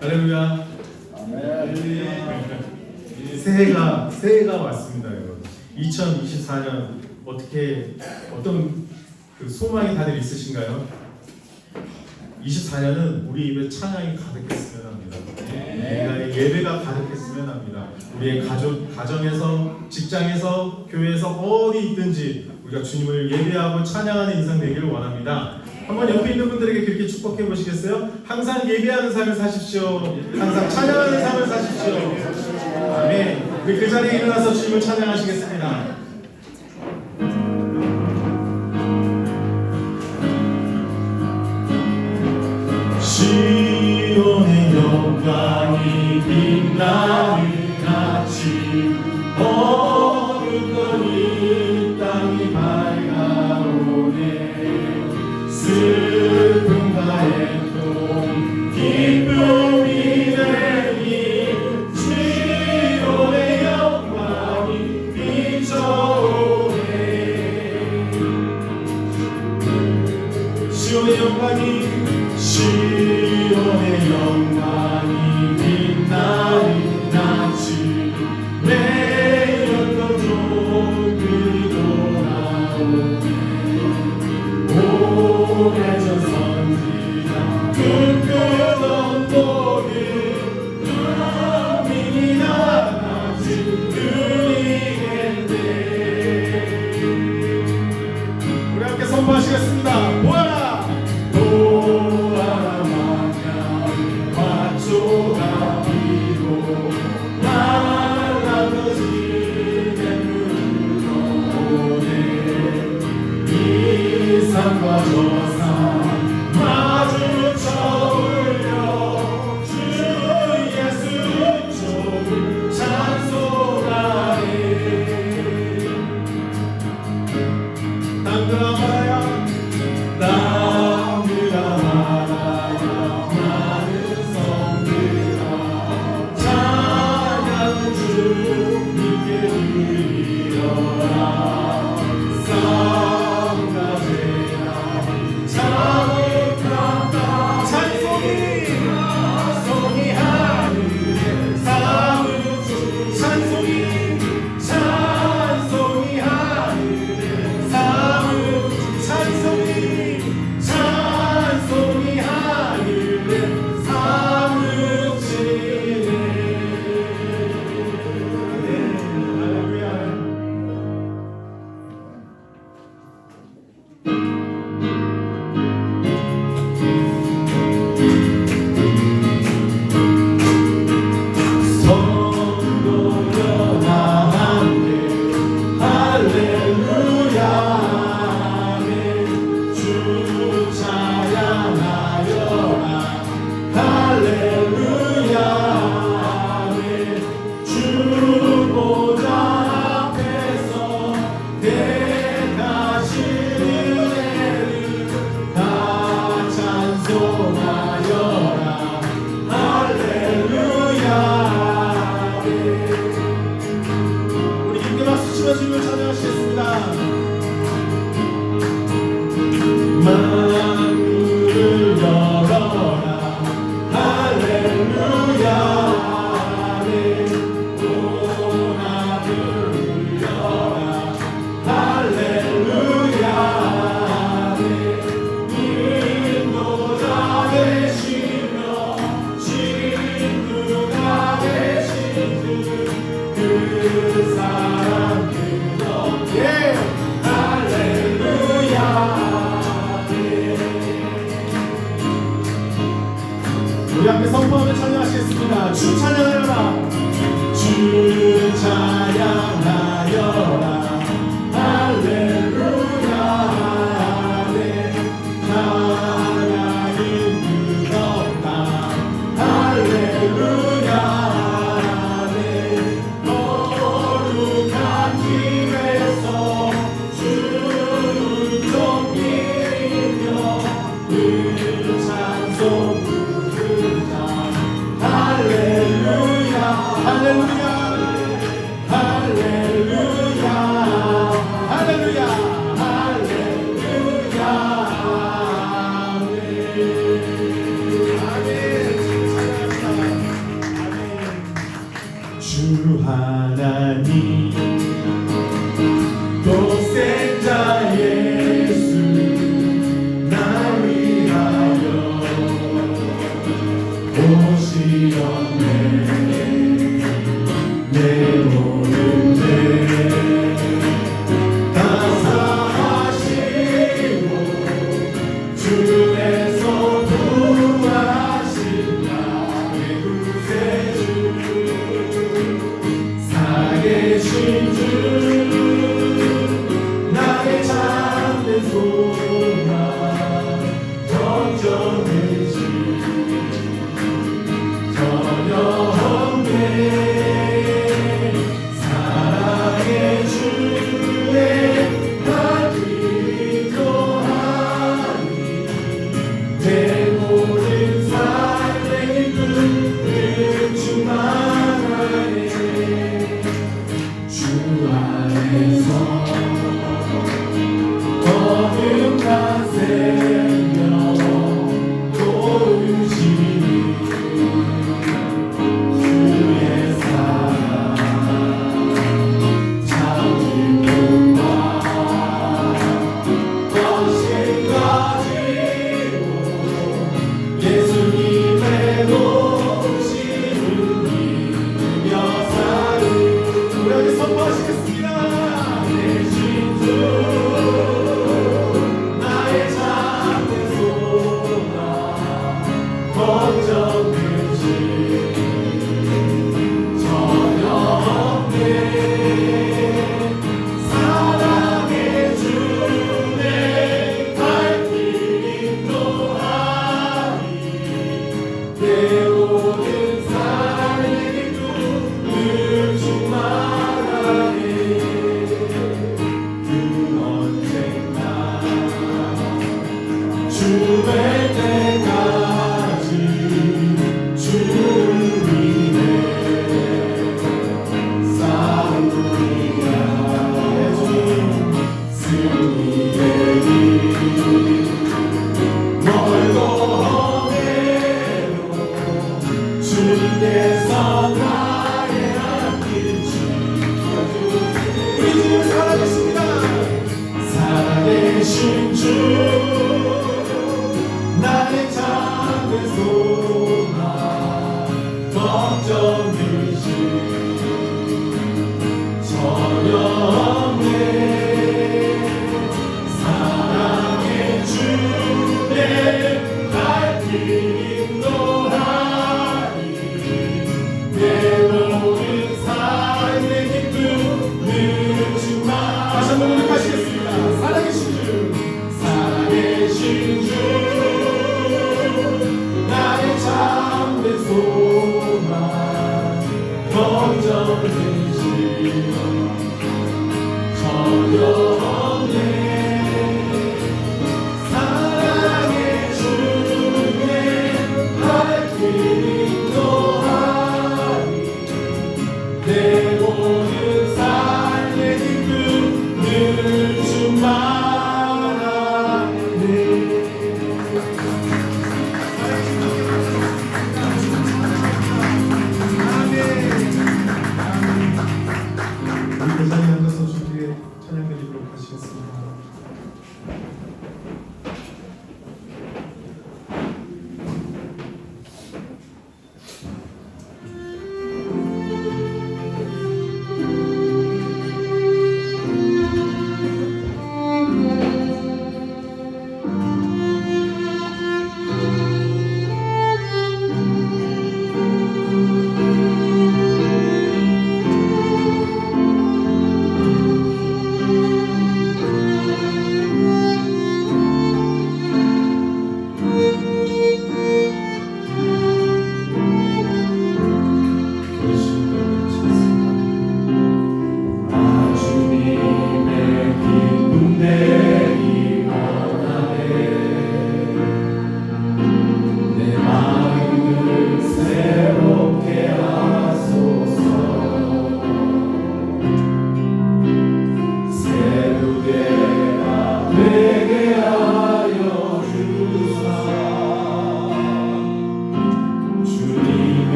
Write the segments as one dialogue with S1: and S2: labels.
S1: 할렐루야. 새해가 왔습니다, 여러분. 2024년 어떤 그 소망이 다들 있으신가요? 24년은 우리 입에 찬양이 가득했으면 합니다. 우리가 예배가 가득했으면 합니다. 우리의 가정에서, 직장에서, 교회에서 어디 있든지 우리가 주님을 예배하고 찬양하는 인생 되기를 원합니다. 한번 옆에 있는 분들에게 그렇게 축복해 보시겠어요? 항상 예배하는 삶을 사십시오. 항상 찬양하는 삶을 사십시오. 아멘. 우리 그 자리에 일어나서 주님을 찬양하시겠습니다. 시온의 영광이 빛나는 같이 어른거리 땅이 밝아오네. 슬픔과 애통 기쁨이 되니 시온의 영광이 비춰오네. 시온의 영광이 빛나는 낮이 매였던 종들이 돌아오네. 오래전 선지자 꿈꾸던 복을 민이 나같이 누리겠네. 우리 함께 선포하시겠습니다. 보아라! 산과 저산 마주쳐 울려 주 예수 종을 찬송하네. 땅들아 말아야 많은 성들아 찬양 주님께 드리려라. 주님을 찬양하시겠습니다. 만물을 열어라. 할렐루야. 오나를 열어라. 할렐루야. 인도자 되시며 진두가 되신 그 사람 할렐루야. 우리 함께 선포하며 찬양하시겠습니다. 주 찬양하여라. 주 찬양하여라. 할렐루야. 찬양이 끝없다. 할렐루야. 거룩한 길에서 할렐루야. 할렐루야. 오시었네. 내 모든 죄 다 사하시고 주에서 구하신 나의 구세주, 살아계신 주, 나의 잠든 소망 던져내시 전혀 없네. 사랑의 주의 발길도 하니 내 모든 삶의 기쁨을 충만하네. 주 안에서 거듭난 생명 도우시니 주의 사랑 참기쁨과 헌신 가지고 예수님의 도우심을 믿으며 사는 우리 함께 선포하시겠습니다. 대신 주 나의 잠든 소망 걱정되지 전혀 없네. 사랑의 주내 발길 인도하니 내 모든 삶의 기쁨을 충만하네. 그 언젠가 주될 때까지 주를 위해 싸우리라. 승리의 길 멀고 험해도 주님께서 나의 앞길 지켜주세요. 우리 주님 살아계십니다. 살아계신 주, 나의 작은 소망 걱정되시 전혀 없네. 사랑의 주내 발길 인도하니 내 모든 삶의 기쁨을 충만. 다시 한번 고백하시겠습니다. 살아계신 주, 살아계신 주, 나의 잠든 소망 걱정되시 전혀 없네. 사랑의 주내 발길 인도하니 내 모든 삶의 기쁨을 충만하네. 우리 그 자리에 앉아서 주께 찬양 드리도록 하시겠습니다.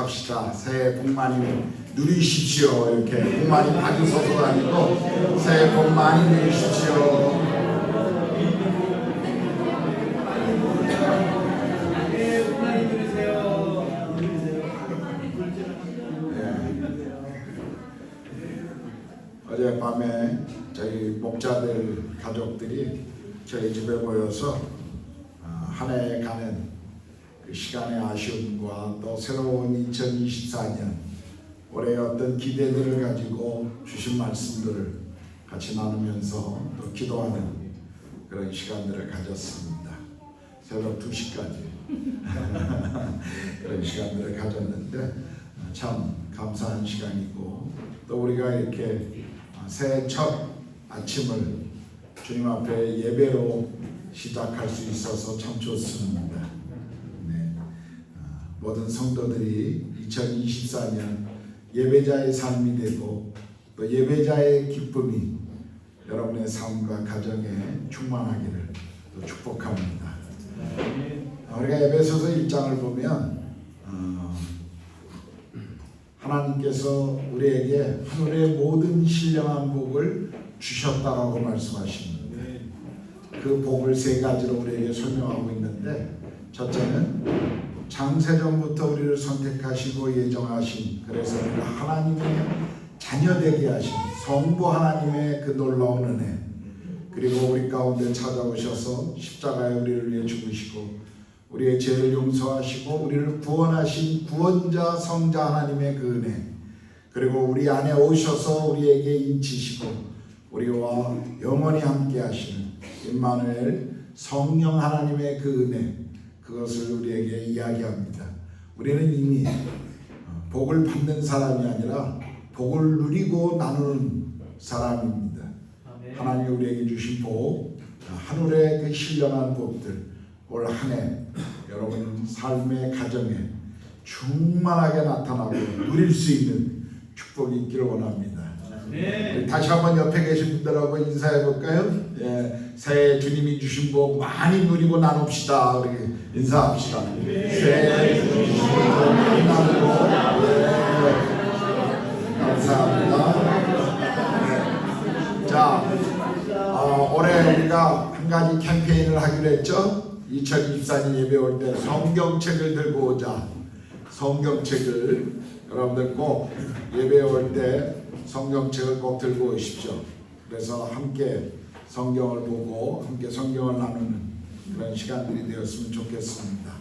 S2: 약속합시다. 새해 복 많이 누리십시오. 이렇게 복 많이 받으셔서가 아니고 새해 복 많이 누리십시오. 어젯밤에 저희 목자들 가족들이 저희 집에 모여서 한 해 가는 그 시간의 아쉬움과 또 새로운 2024년 올해의 어떤 기대들을 가지고 주신 말씀들을 같이 나누면서 또 기도하는 그런 시간들을 가졌습니다. 새벽 2시까지 그런 시간들을 가졌는데 참 감사한 시간이고 또 우리가 이렇게 새해 첫 아침을 주님 앞에 예배로 시작할 수 있어서 참 좋습니다. 네. 모든 성도들이 2024년 예배자의 삶이 되고 또 예배자의 기쁨이 여러분의 삶과 가정에 충만하기를 또 축복합니다. 우리가 에베소서 1장을 보면 하나님께서 우리에게 하늘의 모든 신령한 복을 주셨다라고 말씀하십니다. 그 복을 세 가지로 우리에게 설명하고 있는데 첫째는 창세전부터 우리를 선택하시고 예정하신 그래서 우리가 하나님의 자녀되게 하신 성부 하나님의 그 놀라운 은혜 그리고 우리 가운데 찾아오셔서 십자가에 우리를 위해 죽으시고 우리의 죄를 용서하시고 우리를 구원하신 구원자 성자 하나님의 그 은혜 그리고 우리 안에 오셔서 우리에게 인치시고 우리와 영원히 함께 하시는 임마누엘 성령 하나님의 그 은혜 그것을 우리에게 이야기합니다. 우리는 이미 복을 받는 사람이 아니라 복을 누리고 나누는 사람입니다. 하나님이 우리에게 주신 복 하늘의 그 신령한 복들 올 한 해 여러분 삶의 가정에 충만하게 나타나고 누릴 수 있는 축복이 있기를 원합니다. 네. 다시 한번 옆에 계신 분들하고 인사해 볼까요? 예, 새해 주님이 주신 복 많이 누리고 나눕시다. 우리 인사합시다. 네. 새해 주신 복 많이 나누고 네. 감사합니다. 네. 자, 올해 우리가 한 가지 캠페인을 하기로 했죠. 2024년 예배 올 때 성경책을 들고 오자. 성경책을 여러분들 꼭 예배 올 때 성경책을 꼭 들고 오십시오. 그래서 함께 성경을 보고 함께 성경을 나누는 그런 시간들이 되었으면 좋겠습니다.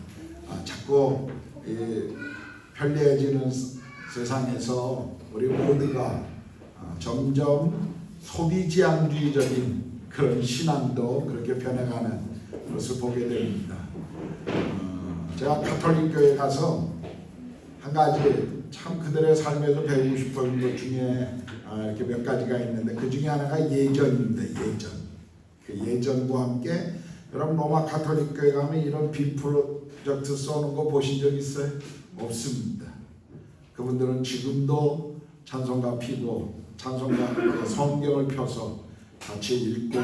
S2: 자꾸 편리해지는 세상에서 우리 모두가 점점 소비지향주의적인 그런 신앙도 그렇게 변해가는 것을 보게 됩니다. 제가 가톨릭 교회 가서 한 가지 참 그들의 삶에서 배우고 싶은 것 중에 이렇게 몇 가지가 있는데 그 중에 하나가 예전입니다. 예전. 그 예전과 함께 여러분 로마 가톨릭 교회 가면 이런 빔 프로젝트 쏘는 거 보신 적 있어요? 없습니다. 그분들은 지금도 찬송가 피고 찬송가 성경을 펴서 같이 읽고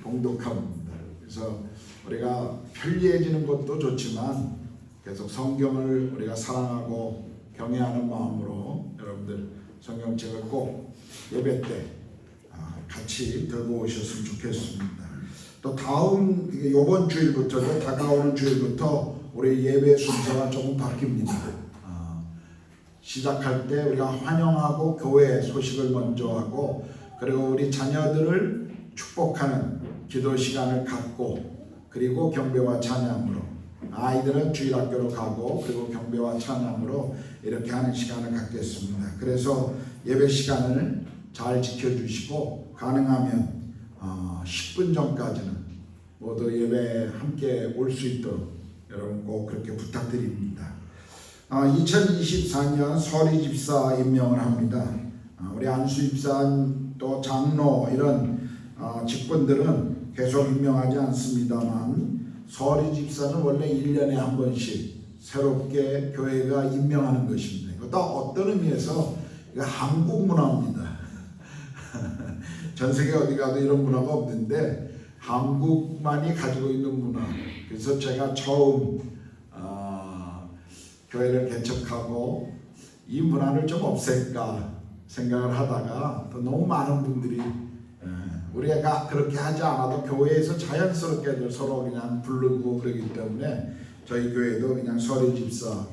S2: 봉독합니다. 그래서 우리가 편리해지는 것도 좋지만 계속 성경을 우리가 사랑하고 경외하는 마음으로 여러분들 성경책을 꼭 예배 때 같이 들고 오셨으면 좋겠습니다. 또 이번 주일부터 다가오는 주일부터 우리 예배 순서가 조금 바뀝니다. 시작할 때 우리가 환영하고 교회 소식을 먼저 하고 그리고 우리 자녀들을 축복하는 기도 시간을 갖고 그리고 경배와 찬양으로 아이들은 주일학교로 가고 그리고 경배와 찬양으로 이렇게 하는 시간을 갖겠습니다. 그래서 예배 시간을 잘 지켜주시고 가능하면 10분 전까지는 모두 예배에 함께 올 수 있도록 여러분 꼭 그렇게 부탁드립니다. 2024년 서리 집사 임명을 합니다. 우리 안수 집사 또 장로 이런 직분들은 계속 임명하지 않습니다만 서리 집사는 원래 1년에 한 번씩 새롭게 교회가 임명하는 것입니다. 이것도 어떤 의미에서 이거 한국 문화입니다. 전 세계 어디 가도 이런 문화가 없는데 한국만이 가지고 있는 문화. 그래서 제가 처음 교회를 개척하고 이 문화를 좀 없앨까 생각을 하다가 또 너무 많은 분들이 우리가 그렇게 하지 않아도 교회에서 자연스럽게 서로 그냥 부르고 그러기 때문에 저희 교회도 그냥 서리 집사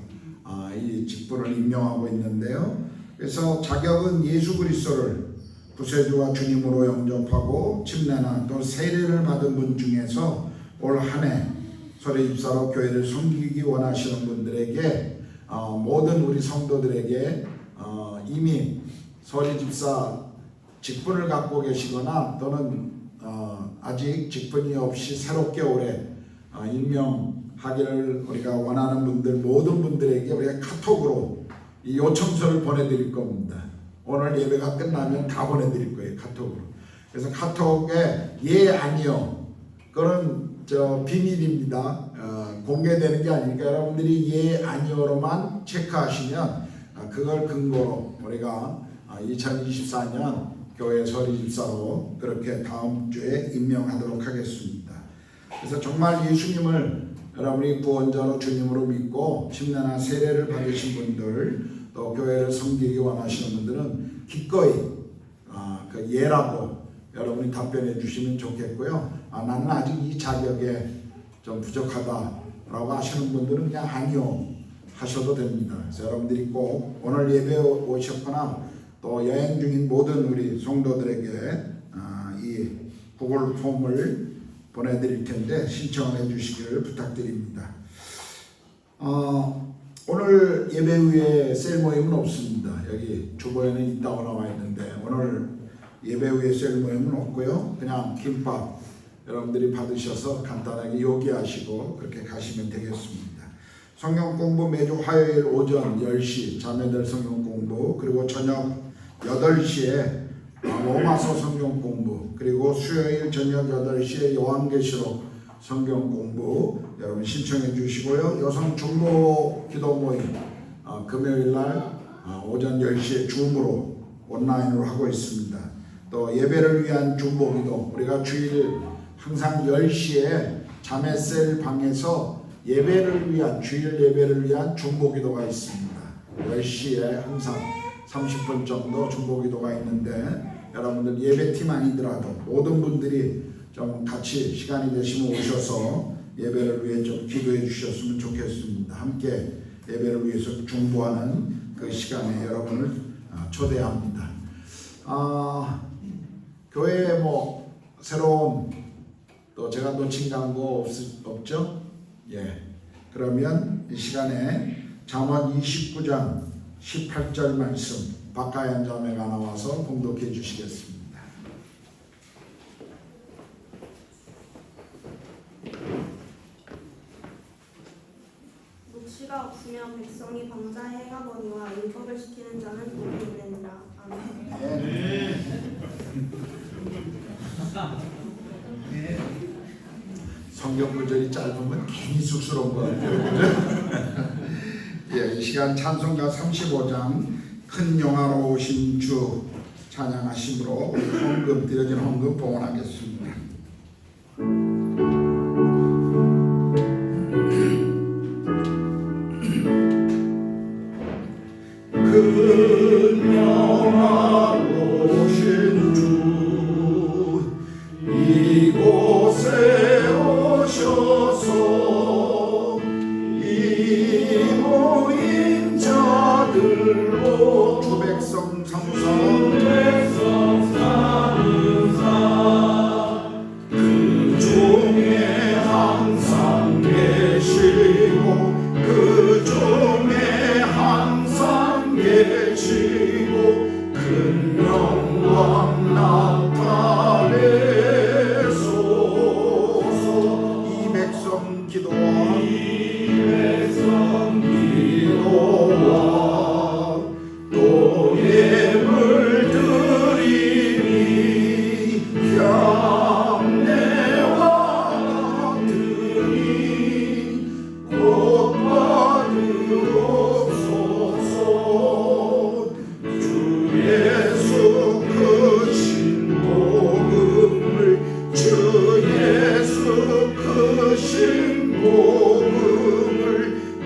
S2: 이 직분을 임명하고 있는데요. 그래서 자격은 예수 그리스도를 구세주와 주님으로 영접하고 침례나 또 세례를 받은 분 중에서 올 한 해 서리 집사로 교회를 섬기기 원하시는 분들에게 모든 우리 성도들에게 이미 서리 집사 직분을 갖고 계시거나 또는 아직 직분이 없이 새롭게 올해 임명하기를 우리가 원하는 분들 모든 분들에게 우리가 카톡으로 이 요청서를 보내드릴 겁니다. 오늘 예배가 끝나면 다 보내드릴 거예요. 카톡으로. 그래서 카톡에 예 아니요 그런 비밀입니다. 공개되는 게 아니니까 여러분들이 예 아니요로만 체크하시면 그걸 근거로 우리가 2024년 교회 서리 집사로 그렇게 다음 주에 임명하도록 하겠습니다. 그래서 정말 예수님을 여러분이 구원자로 주님으로 믿고 침례나 세례를 받으신 분들 또 교회를 섬기기 원하시는 분들은 기꺼이 그 예라고 여러분이 답변해 주시면 좋겠고요. 나는 아직 이 자격에 좀 부족하다라고 하시는 분들은 그냥 아니요 하셔도 됩니다. 그래서 여러분들이 꼭 오늘 예배 오셨거나 또 여행 중인 모든 우리 성도들에게 이 구글 폼을 보내드릴 텐데 신청해 주시기를 부탁드립니다. 오늘 예배 후에 셀 모임은 없습니다. 여기 주보에는 있다고 나와 있는데 오늘 예배 후에 셀 모임은 없고요. 그냥 김밥 여러분들이 받으셔서 간단하게 요기하시고 그렇게 가시면 되겠습니다. 성경 공부 매주 화요일 오전 10시 자매들 성경 공부 그리고 저녁 8시에 로마서 성경 공부 그리고 수요일 저녁 8시에 요한계시록 성경 공부 여러분 신청해 주시고요. 여성 중보 기도 모임 금요일날 오전 10시에 줌으로 온라인으로 하고 있습니다. 또 예배를 위한 중보 기도 우리가 주일 항상 10시에 자매셀 방에서 예배를 위한 주일 예배를 위한 중보 기도가 있습니다. 10시에 항상 30분 정도 중보 기도가 있는데 여러분들 예배팀 아니더라도 모든 분들이 좀 같이 시간이 되시면 오셔서 예배를 위해 좀 기도해 주셨으면 좋겠습니다. 함께 예배를 위해서 중보하는 그 시간에 여러분을 초대합니다. 교회에 뭐 새로운 또 제가 놓친 광고 없죠? 예. 그러면 이 시간에 잠언 29장 18절 말씀 박가연 자매가 나와서 봉독해 주시겠습니다.
S3: 묵시가 없으면 백성이 방자에 행하거니와 율법을 지키는 자는 복이 있느니라. 아멘.
S2: 성경 구절이 짧으면 괜히 쑥스러운 것 같아요. 예, 이 시간 찬송가 35장 큰 영화로우신 주 찬양하심으로 헌금 드려진 헌금 봉헌하겠습니다. 큰 영화로우신 주 이곳에 오셔서 이 모인 자들로 주 백성 삼사 그 중에 항상 계시고 그 중에 항상 계시고 큰 영광 나타내소서. 이 백성 기도와 또 예물 드리니 향내와 같으니 곧 받으옵소서. 주 예수 그 신복음을 주 예수 그 신복음을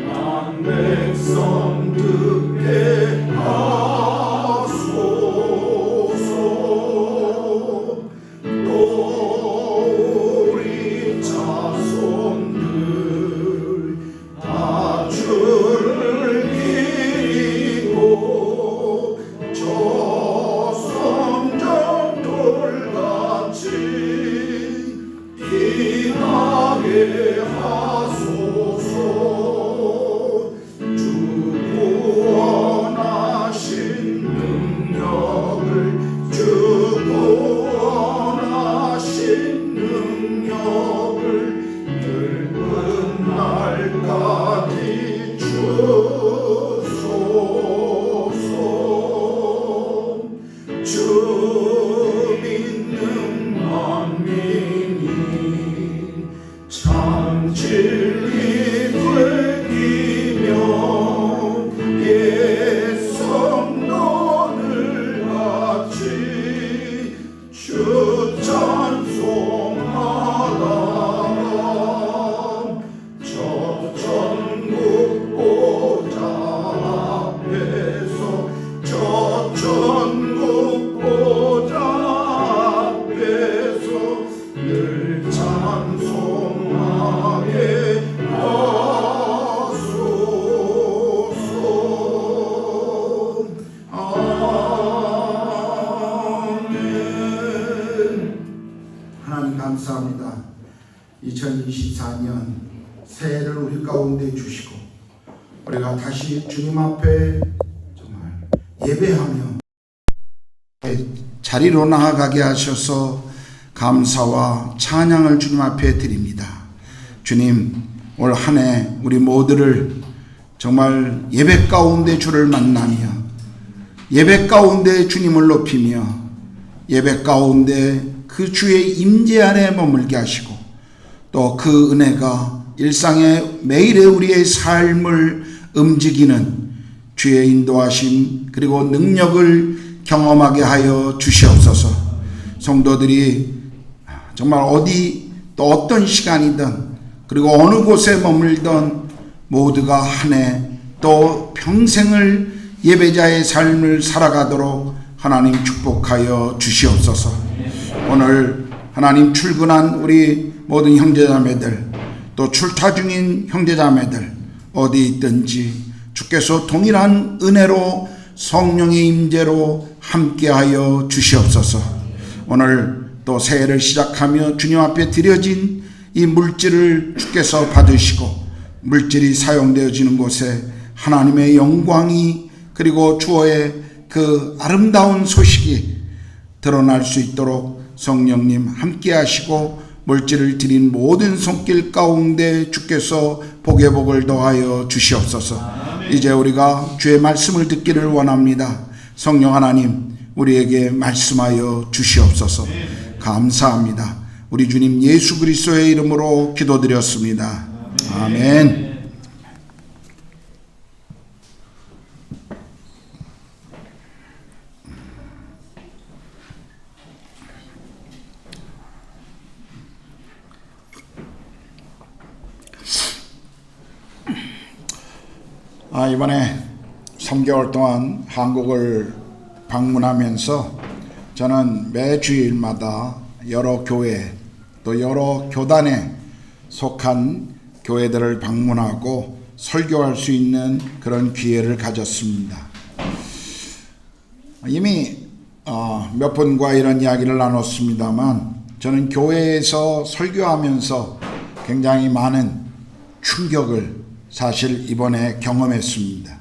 S2: 만 백성 감사합니다. 2024년 새해를 우리 가운데 주시고 우리가 다시 주님 앞에 정말 예배하며 자리로 나아가게 하셔서 감사와 찬양을 주님 앞에 드립니다. 주님, 올 한 해 우리 모두를 정말 예배 가운데 주를 만나며 예배 가운데 주님을 높이며 예배 가운데 그 주의 임재 안에 머물게 하시고 또 그 은혜가 일상의 매일의 우리의 삶을 움직이는 주의 인도하심 그리고 능력을 경험하게 하여 주시옵소서. 성도들이 정말 어디 또 어떤 시간이든 그리고 어느 곳에 머물던 모두가 한 해 또 평생을 예배자의 삶을 살아가도록 하나님 축복하여 주시옵소서. 오늘 하나님 출근한 우리 모든 형제자매들 또 출타 중인 형제자매들 어디 있든지 주께서 동일한 은혜로 성령의 임재로 함께하여 주시옵소서. 오늘 또 새해를 시작하며 주님 앞에 드려진 이 물질을 주께서 받으시고 물질이 사용되어지는 곳에 하나님의 영광이 그리고 주의 그 아름다운 소식이 드러날 수 있도록 성령님 함께 하시고 물질을 드린 모든 손길 가운데 주께서 복의 복을 더하여 주시옵소서. 이제 우리가 주의 말씀을 듣기를 원합니다. 성령 하나님 우리에게 말씀하여 주시옵소서. 감사합니다. 우리 주님 예수 그리스도의 이름으로 기도드렸습니다. 아멘. 이번에 3개월 동안 한국을 방문하면서 저는 매 주일마다 여러 교회 또 여러 교단에 속한 교회들을 방문하고 설교할 수 있는 그런 기회를 가졌습니다. 이미 몇 분과 이런 이야기를 나눴습니다만 저는 교회에서 설교하면서 굉장히 많은 충격을 사실 이번에 경험했습니다.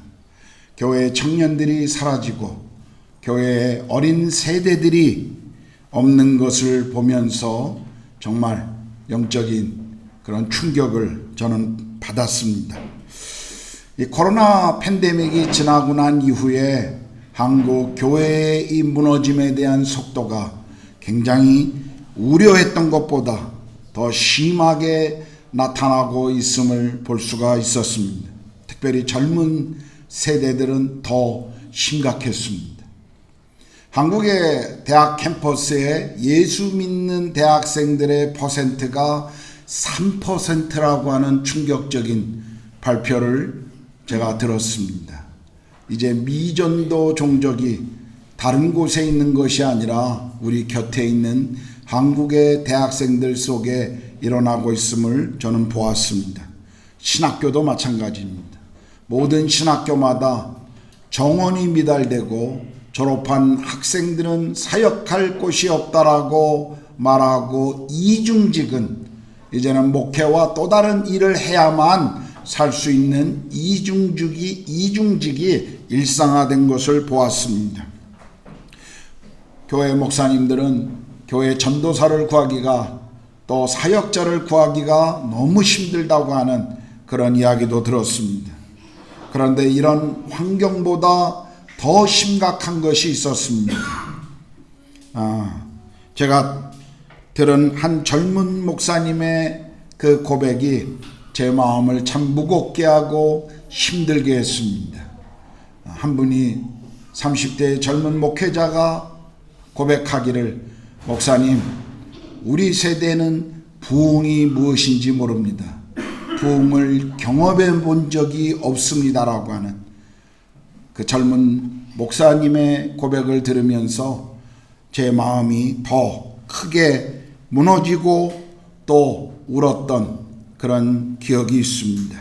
S2: 교회 청년들이 사라지고 교회의 어린 세대들이 없는 것을 보면서 정말 영적인 그런 충격을 저는 받았습니다. 이 코로나 팬데믹이 지나고 난 이후에 한국 교회의 이 무너짐에 대한 속도가 굉장히 우려했던 것보다 더 심하게 나타나고 있음을 볼 수가 있었습니다. 특별히 젊은 세대들은 더 심각했습니다. 한국의 대학 캠퍼스에 예수 믿는 대학생들의 퍼센트가 3%라고 하는 충격적인 발표를 제가 들었습니다. 이제 미전도 종족이 다른 곳에 있는 것이 아니라 우리 곁에 있는 한국의 대학생들 속에 일어나고 있음을 저는 보았습니다. 신학교도 마찬가지입니다. 모든 신학교마다 정원이 미달되고 졸업한 학생들은 사역할 곳이 없다라고 말하고 이중직은 이제는 목회와 또 다른 일을 해야만 살 수 있는 이중직이 일상화된 것을 보았습니다. 교회 목사님들은 교회 전도사를 구하기가 또 사역자를 구하기가 너무 힘들다고 하는 그런 이야기도 들었습니다. 그런데 이런 환경보다 더 심각한 것이 있었습니다. 제가 들은 한 젊은 목사님의 그 고백이 제 마음을 참 무겁게 하고 힘들게 했습니다. 한 분이 30대 젊은 목회자가 고백하기를, 목사님, 우리 세대는 부흥이 무엇인지 모릅니다. 부흥을 경험해 본 적이 없습니다라고 하는 그 젊은 목사님의 고백을 들으면서 제 마음이 더 크게 무너지고 또 울었던 그런 기억이 있습니다.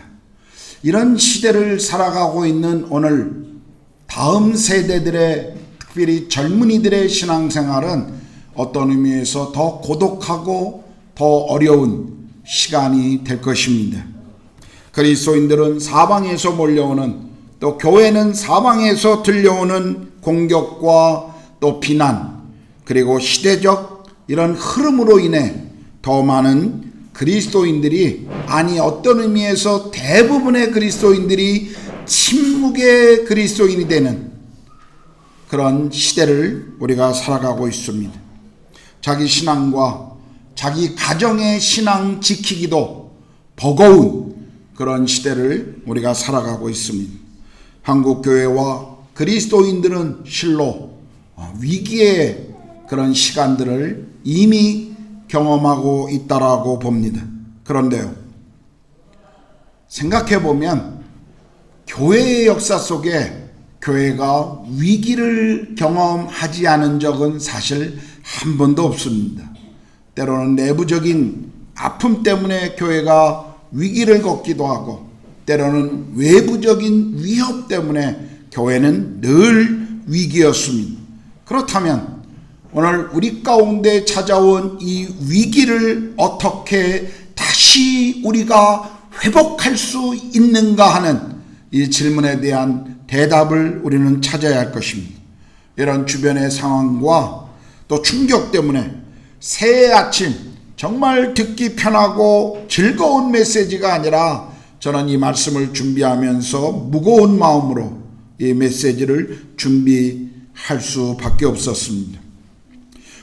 S2: 이런 시대를 살아가고 있는 오늘 다음 세대들의, 특별히 젊은이들의 신앙생활은 어떤 의미에서 더 고독하고 더 어려운 시간이 될 것입니다. 그리스도인들은 사방에서 몰려오는, 또 교회는 사방에서 들려오는 공격과 또 비난, 그리고 시대적 이런 흐름으로 인해 더 많은 그리스도인들이, 아니 어떤 의미에서 대부분의 그리스도인들이 침묵의 그리스도인이 되는 그런 시대를 우리가 살아가고 있습니다. 자기 신앙과 자기 가정의 신앙 지키기도 버거운 그런 시대를 우리가 살아가고 있습니다. 한국 교회와 그리스도인들은 실로 위기의 그런 시간들을 이미 경험하고 있다라고 봅니다. 그런데요, 생각해보면 교회의 역사 속에 교회가 위기를 경험하지 않은 적은 사실 한 번도 없습니다. 때로는 내부적인 아픔 때문에 교회가 위기를 겪기도 하고, 때로는 외부적인 위협 때문에 교회는 늘 위기였습니다. 그렇다면 오늘 우리 가운데 찾아온 이 위기를 어떻게 다시 우리가 회복할 수 있는가 하는 이 질문에 대한 대답을 우리는 찾아야 할 것입니다. 이런 주변의 상황과 또 충격 때문에 새해 아침 정말 듣기 편하고 즐거운 메시지가 아니라, 저는 이 말씀을 준비하면서 무거운 마음으로 이 메시지를 준비할 수밖에 없었습니다.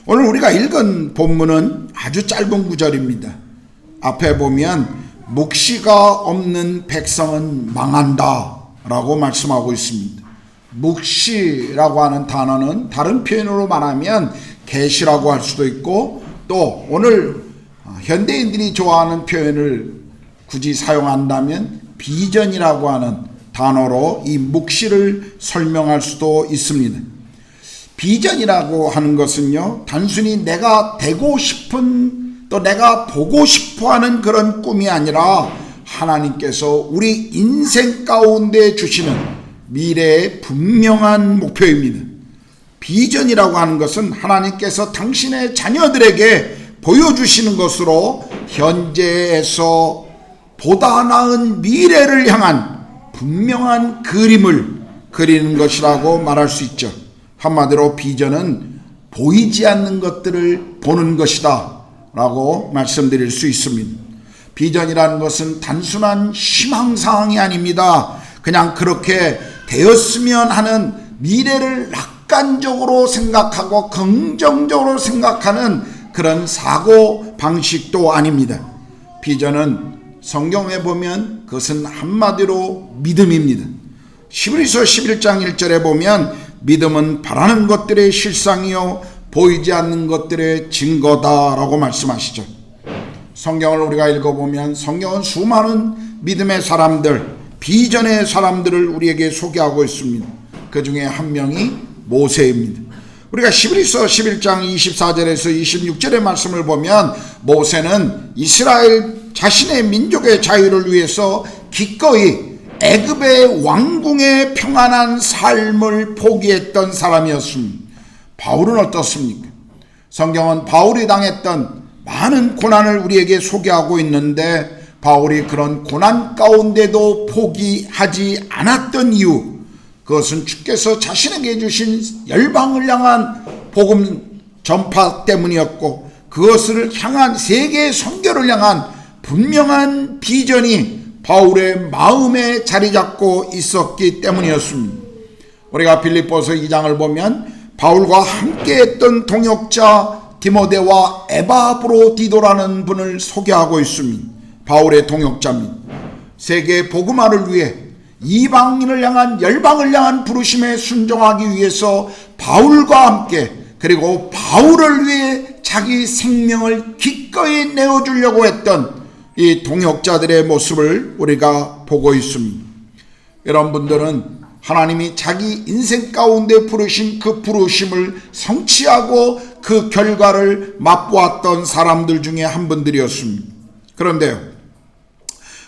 S2: 오늘 우리가 읽은 본문은 아주 짧은 구절입니다. 앞에 보면 묵시가 없는 백성은 망한다 라고 말씀하고 있습니다. 묵시라고 하는 단어는 다른 표현으로 말하면 계시라고 할 수도 있고, 또 오늘 현대인들이 좋아하는 표현을 굳이 사용한다면 비전이라고 하는 단어로 이 묵시를 설명할 수도 있습니다. 비전이라고 하는 것은요, 단순히 내가 되고 싶은, 또 내가 보고 싶어하는 그런 꿈이 아니라 하나님께서 우리 인생 가운데 주시는 미래의 분명한 목표입니다. 비전이라고 하는 것은 하나님께서 당신의 자녀들에게 보여주시는 것으로 현재에서 보다 나은 미래를 향한 분명한 그림을 그리는 것이라고 말할 수 있죠. 한마디로 비전은 보이지 않는 것들을 보는 것이다 라고 말씀드릴 수 있습니다. 비전이라는 것은 단순한 희망사항이 아닙니다. 그냥 그렇게 되었으면 하는 미래를 낙관적으로 생각하고 긍정적으로 생각하는 그런 사고 방식도 아닙니다. 비전은 성경에 보면 그것은 한마디로 믿음입니다. 히브리서 11장 1절에 보면 믿음은 바라는 것들의 실상이요 보이지 않는 것들의 증거다라고 말씀하시죠. 성경을 우리가 읽어보면 성경은 수많은 믿음의 사람들, 비전의 사람들을 우리에게 소개하고 있습니다. 그 중에 한 명이 모세입니다. 우리가 히브리서 11장 24절에서 26절의 말씀을 보면 모세는 이스라엘 자신의 민족의 자유를 위해서 기꺼이 애굽의 왕궁의 평안한 삶을 포기했던 사람이었습니다. 바울은 어떻습니까? 성경은 바울이 당했던 많은 고난을 우리에게 소개하고 있는데, 바울이 그런 고난 가운데도 포기하지 않았던 이유, 그것은 주께서 자신에게 주신 열방을 향한 복음 전파 때문이었고, 그것을 향한 세계 선교를 향한 분명한 비전이 바울의 마음에 자리 잡고 있었기 때문이었습니다. 우리가 빌립보서 2장을 보면 바울과 함께했던 동역자 디모데와 에바브로디도라는 분을 소개하고 있습니다. 바울의 동역자입니다. 세계 복음화를 위해 이방인을 향한 열방을 향한 부르심에 순종하기 위해서 바울과 함께, 그리고 바울을 위해 자기 생명을 기꺼이 내어주려고 했던 이 동역자들의 모습을 우리가 보고 있습니다. 이런 분들은 하나님이 자기 인생 가운데 부르신 그 부르심을 성취하고 그 결과를 맛보았던 사람들 중에 한 분들이었습니다. 그런데요,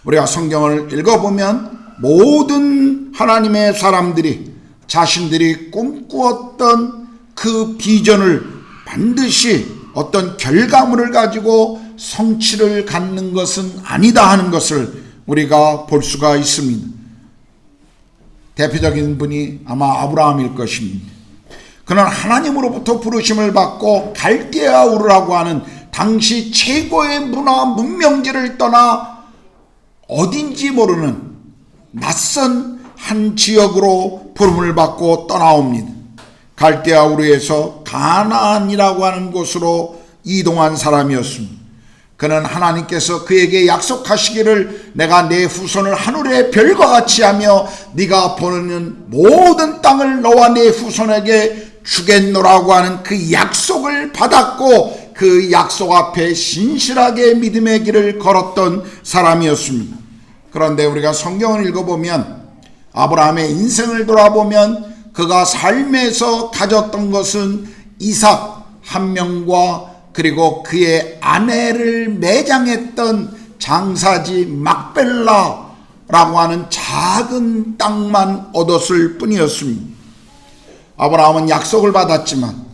S2: 우리가 성경을 읽어보면 모든 하나님의 사람들이 자신들이 꿈꾸었던 그 비전을 반드시 어떤 결과물을 가지고 성취를 갖는 것은 아니다 하는 것을 우리가 볼 수가 있습니다. 대표적인 분이 아마 아브라함일 것입니다. 그는 하나님으로부터 부르심을 받고 갈대아 우르라고 하는 당시 최고의 문화 문명지를 떠나 어딘지 모르는 낯선 한 지역으로 부름을 받고 떠나옵니다. 갈대아 우르에서 가나안이라고 하는 곳으로 이동한 사람이었습니다. 그는 하나님께서 그에게 약속하시기를 내가 내 후손을 하늘의 별과 같이 하며 네가 보는 모든 땅을 너와 내 후손에게 주겠노라고 하는 그 약속을 받았고 그 약속 앞에 신실하게 믿음의 길을 걸었던 사람이었습니다. 그런데 우리가 성경을 읽어보면 아브라함의 인생을 돌아보면 그가 삶에서 가졌던 것은 이삭 한 명과 그리고 그의 아내를 매장했던 장사지 막벨라라고 하는 작은 땅만 얻었을 뿐이었습니다. 아브라함은 약속을 받았지만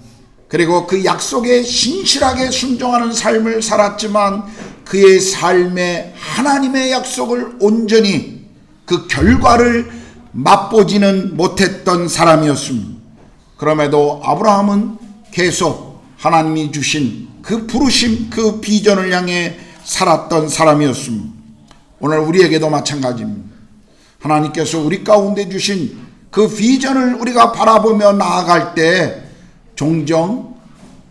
S2: 그리고 그 약속에 신실하게 순종하는 삶을 살았지만 그의 삶에 하나님의 약속을 온전히 그 결과를 맛보지는 못했던 사람이었습니다. 그럼에도 아브라함은 계속 하나님이 주신 그 부르심, 그 비전을 향해 살았던 사람이었습니다. 오늘 우리에게도 마찬가지입니다. 하나님께서 우리 가운데 주신 그 비전을 우리가 바라보며 나아갈 때 종종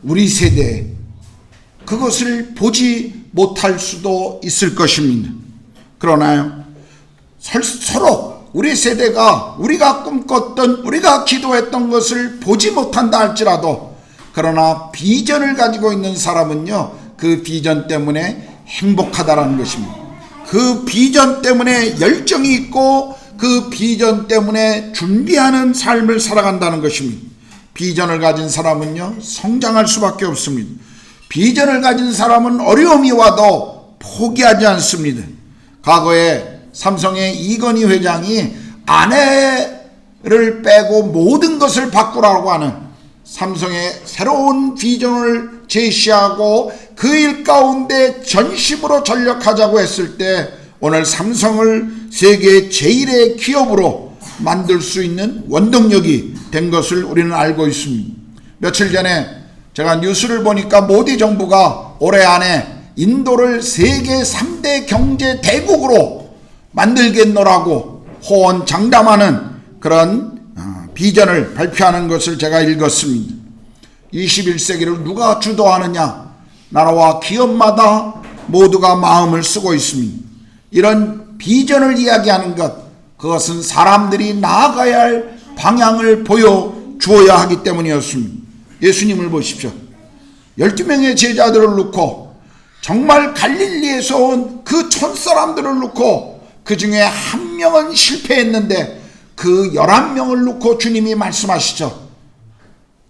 S2: 우리 세대에 그것을 보지 못할 수도 있을 것입니다. 그러나 서로 우리 세대가 우리가 꿈꿨던 우리가 기도했던 것을 보지 못한다 할지라도 그러나 비전을 가지고 있는 사람은요 그 비전 때문에 행복하다라는 것입니다. 그 비전 때문에 열정이 있고 그 비전 때문에 준비하는 삶을 살아간다는 것입니다. 비전을 가진 사람은요 성장할 수밖에 없습니다. 비전을 가진 사람은 어려움이 와도 포기하지 않습니다. 과거에 삼성의 이건희 회장이 아내를 빼고 모든 것을 바꾸라고 하는 삼성의 새로운 비전을 제시하고 그 일 가운데 전심으로 전력하자고 했을 때 오늘 삼성을 세계 제1의 기업으로 만들 수 있는 원동력이 된 것을 우리는 알고 있습니다. 며칠 전에 제가 뉴스를 보니까 모디 정부가 올해 안에 인도를 세계 3대 경제 대국으로 만들겠노라고 호언장담하는 그런 비전을 발표하는 것을 제가 읽었습니다. 21세기를 누가 주도하느냐? 나라와 기업마다 모두가 마음을 쓰고 있습니다. 이런 비전을 이야기하는 것, 그것은 사람들이 나아가야 할 방향을 보여주어야 하기 때문이었습니다. 예수님을 보십시오. 12명의 제자들을 놓고 정말 갈릴리에서 온 그 촌사람들을 놓고 그 중에 한 명은 실패했는데 그 11명을 놓고 주님이 말씀하시죠.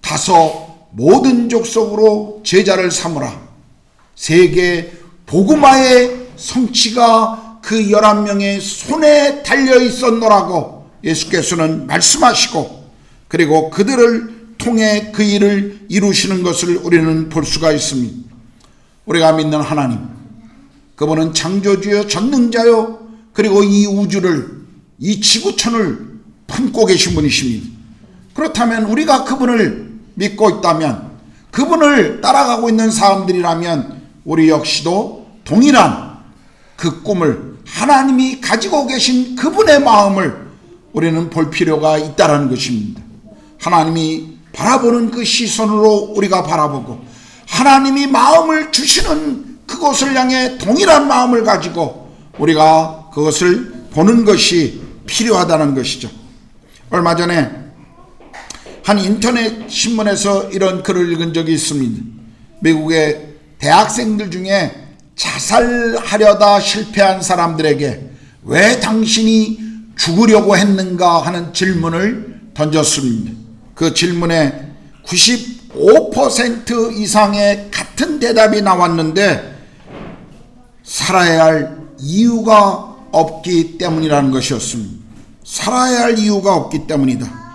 S2: 가서 모든 족속으로 제자를 삼으라. 세계 복음화의 성취가 그 11명의 손에 달려 있었노라고 예수께서는 말씀하시고 그리고 그들을 통해 그 일을 이루시는 것을 우리는 볼 수가 있습니다. 우리가 믿는 하나님, 그분은 창조주요 전능자요 그리고 이 우주를 이 지구촌을 품고 계신 분이십니다. 그렇다면 우리가 그분을 믿고 있다면 그분을 따라가고 있는 사람들이라면 우리 역시도 동일한 그 꿈을 하나님이 가지고 계신 그분의 마음을 우리는 볼 필요가 있다는 것입니다. 하나님이 바라보는 그 시선으로 우리가 바라보고 하나님이 마음을 주시는 그것을 향해 동일한 마음을 가지고 우리가 그것을 보는 것이 필요하다는 것이죠. 얼마 전에 한 인터넷 신문에서 이런 글을 읽은 적이 있습니다. 미국의 대학생들 중에 자살하려다 실패한 사람들에게 왜 당신이 죽으려고 했는가 하는 질문을 던졌습니다. 그 질문에 95% 이상의 같은 대답이 나왔는데 살아야 할 이유가 없기 때문이라는 것이었습니다. 살아야 할 이유가 없기 때문이다.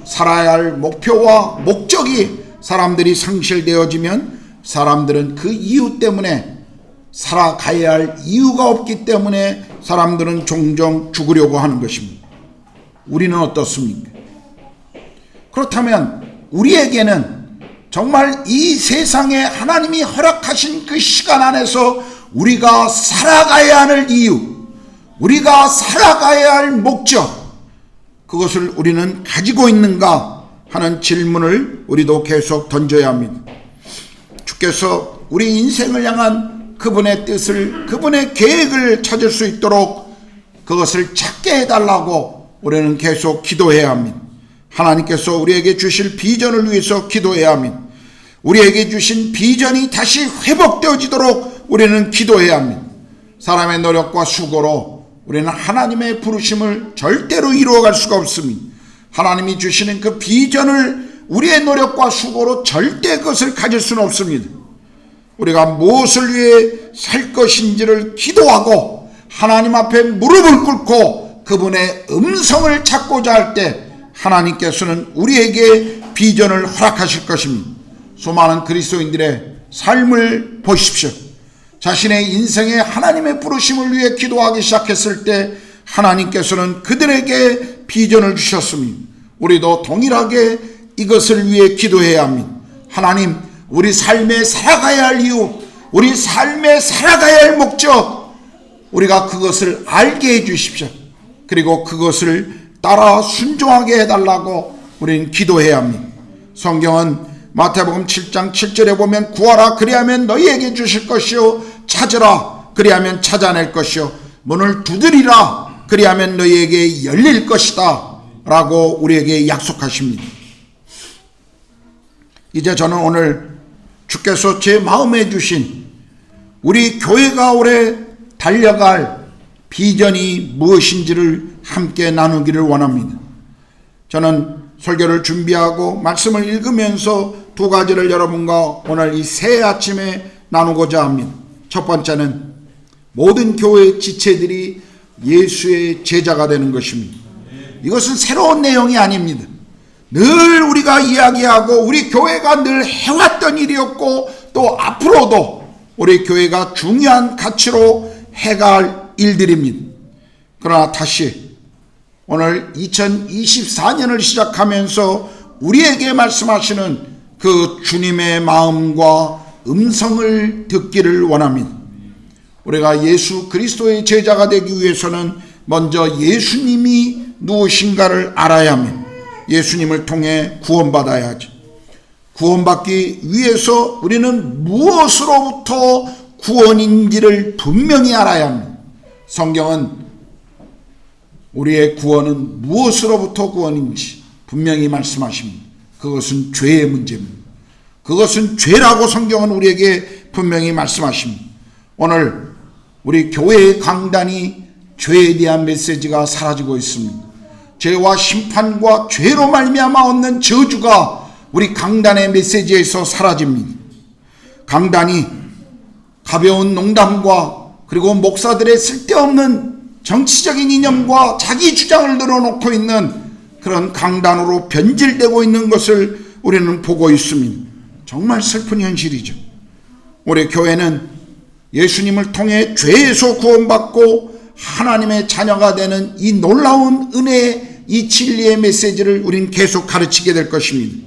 S2: 살아야 할 목표와 목적이 사람들이 상실되어지면 사람들은 그 이유 때문에
S4: 살아가야 할 이유가 없기 때문에 사람들은 종종 죽으려고 하는 것입니다. 우리는 어떻습니까? 그렇다면 우리에게는 정말 이 세상에 하나님이 허락하신 그 시간 안에서 우리가 살아가야 하는 이유, 우리가 살아가야 할 목적, 그것을 우리는 가지고 있는가 하는 질문을 우리도 계속 던져야 합니다. 주께서 우리 인생을 향한 그분의 뜻을, 그분의 계획을 찾을 수 있도록 그것을 찾게 해달라고 우리는 계속 기도해야 합니다. 하나님께서 우리에게 주실 비전을 위해서 기도해야 합니다. 우리에게 주신 비전이 다시 회복되어지도록 우리는 기도해야 합니다. 사람의 노력과 수고로 우리는 하나님의 부르심을 절대로 이루어갈 수가 없습니다. 하나님이 주시는 그 비전을 우리의 노력과 수고로 절대 그것을 가질 수는 없습니다. 우리가 무엇을 위해 살 것인지를 기도하고 하나님 앞에 무릎을 꿇고 그분의 음성을 찾고자 할 때 하나님께서는 우리에게 비전을 허락하실 것입니다. 수많은 그리스도인들의 삶을 보십시오. 자신의 인생에 하나님의 부르심을 위해 기도하기 시작했을 때 하나님께서는 그들에게 비전을 주셨습니다. 우리도 동일하게 이것을 위해 기도해야 합니다. 하나님, 우리 삶에 살아가야 할 이유, 우리 삶에 살아가야 할 목적, 우리가 그것을 알게 해주십시오. 그리고 그것을 따라 순종하게 해달라고 우리는 기도해야 합니다. 성경은 마태복음 7장 7절에 보면 구하라 그리하면 너희에게 주실 것이요 찾으라 그리하면 찾아낼 것이요 문을 두드리라 그리하면 너희에게 열릴 것이다 라고 우리에게 약속하십니다. 이제 저는 오늘 주께서 제 마음에 주신 우리 교회가 올해 달려갈 비전이 무엇인지를 함께 나누기를 원합니다. 저는 설교를 준비하고 말씀을 읽으면서 두 가지를 여러분과 오늘 이 새 아침에 나누고자 합니다. 첫 번째는 모든 교회 지체들이 예수의 제자가 되는 것입니다. 이것은 새로운 내용이 아닙니다. 늘 우리가 이야기하고 우리 교회가 늘 해왔던 일이었고 또 앞으로도 우리 교회가 중요한 가치로 해갈 일들입니다. 그러나 다시 오늘 2024년을 시작하면서 우리에게 말씀하시는 그 주님의 마음과 음성을 듣기를 원합니다. 우리가 예수 그리스도의 제자가 되기 위해서는 먼저 예수님이 누구신가를 알아야 합니다. 예수님을 통해 구원받아야 하죠. 구원받기 위해서 우리는 무엇으로부터 구원인지를 분명히 알아야 합니다. 성경은 우리의 구원은 무엇으로부터 구원인지 분명히 말씀하십니다. 그것은 죄의 문제입니다. 그것은 죄라고 성경은 우리에게 분명히 말씀하십니다. 오늘 우리 교회의 강단이 죄에 대한 메시지가 사라지고 있습니다. 죄와 심판과 죄로 말미암아 얻는 저주가 우리 강단의 메시지에서 사라집니다. 강단이 가벼운 농담과 그리고 목사들의 쓸데없는 정치적인 이념과 자기 주장을 늘어놓고 있는 그런 강단으로 변질되고 있는 것을 우리는 보고 있습니다. 정말 슬픈 현실이죠. 우리 교회는 예수님을 통해 죄에서 구원받고 하나님의 자녀가 되는 이 놀라운 은혜의 이 진리의 메시지를 우리는 계속 가르치게 될 것입니다.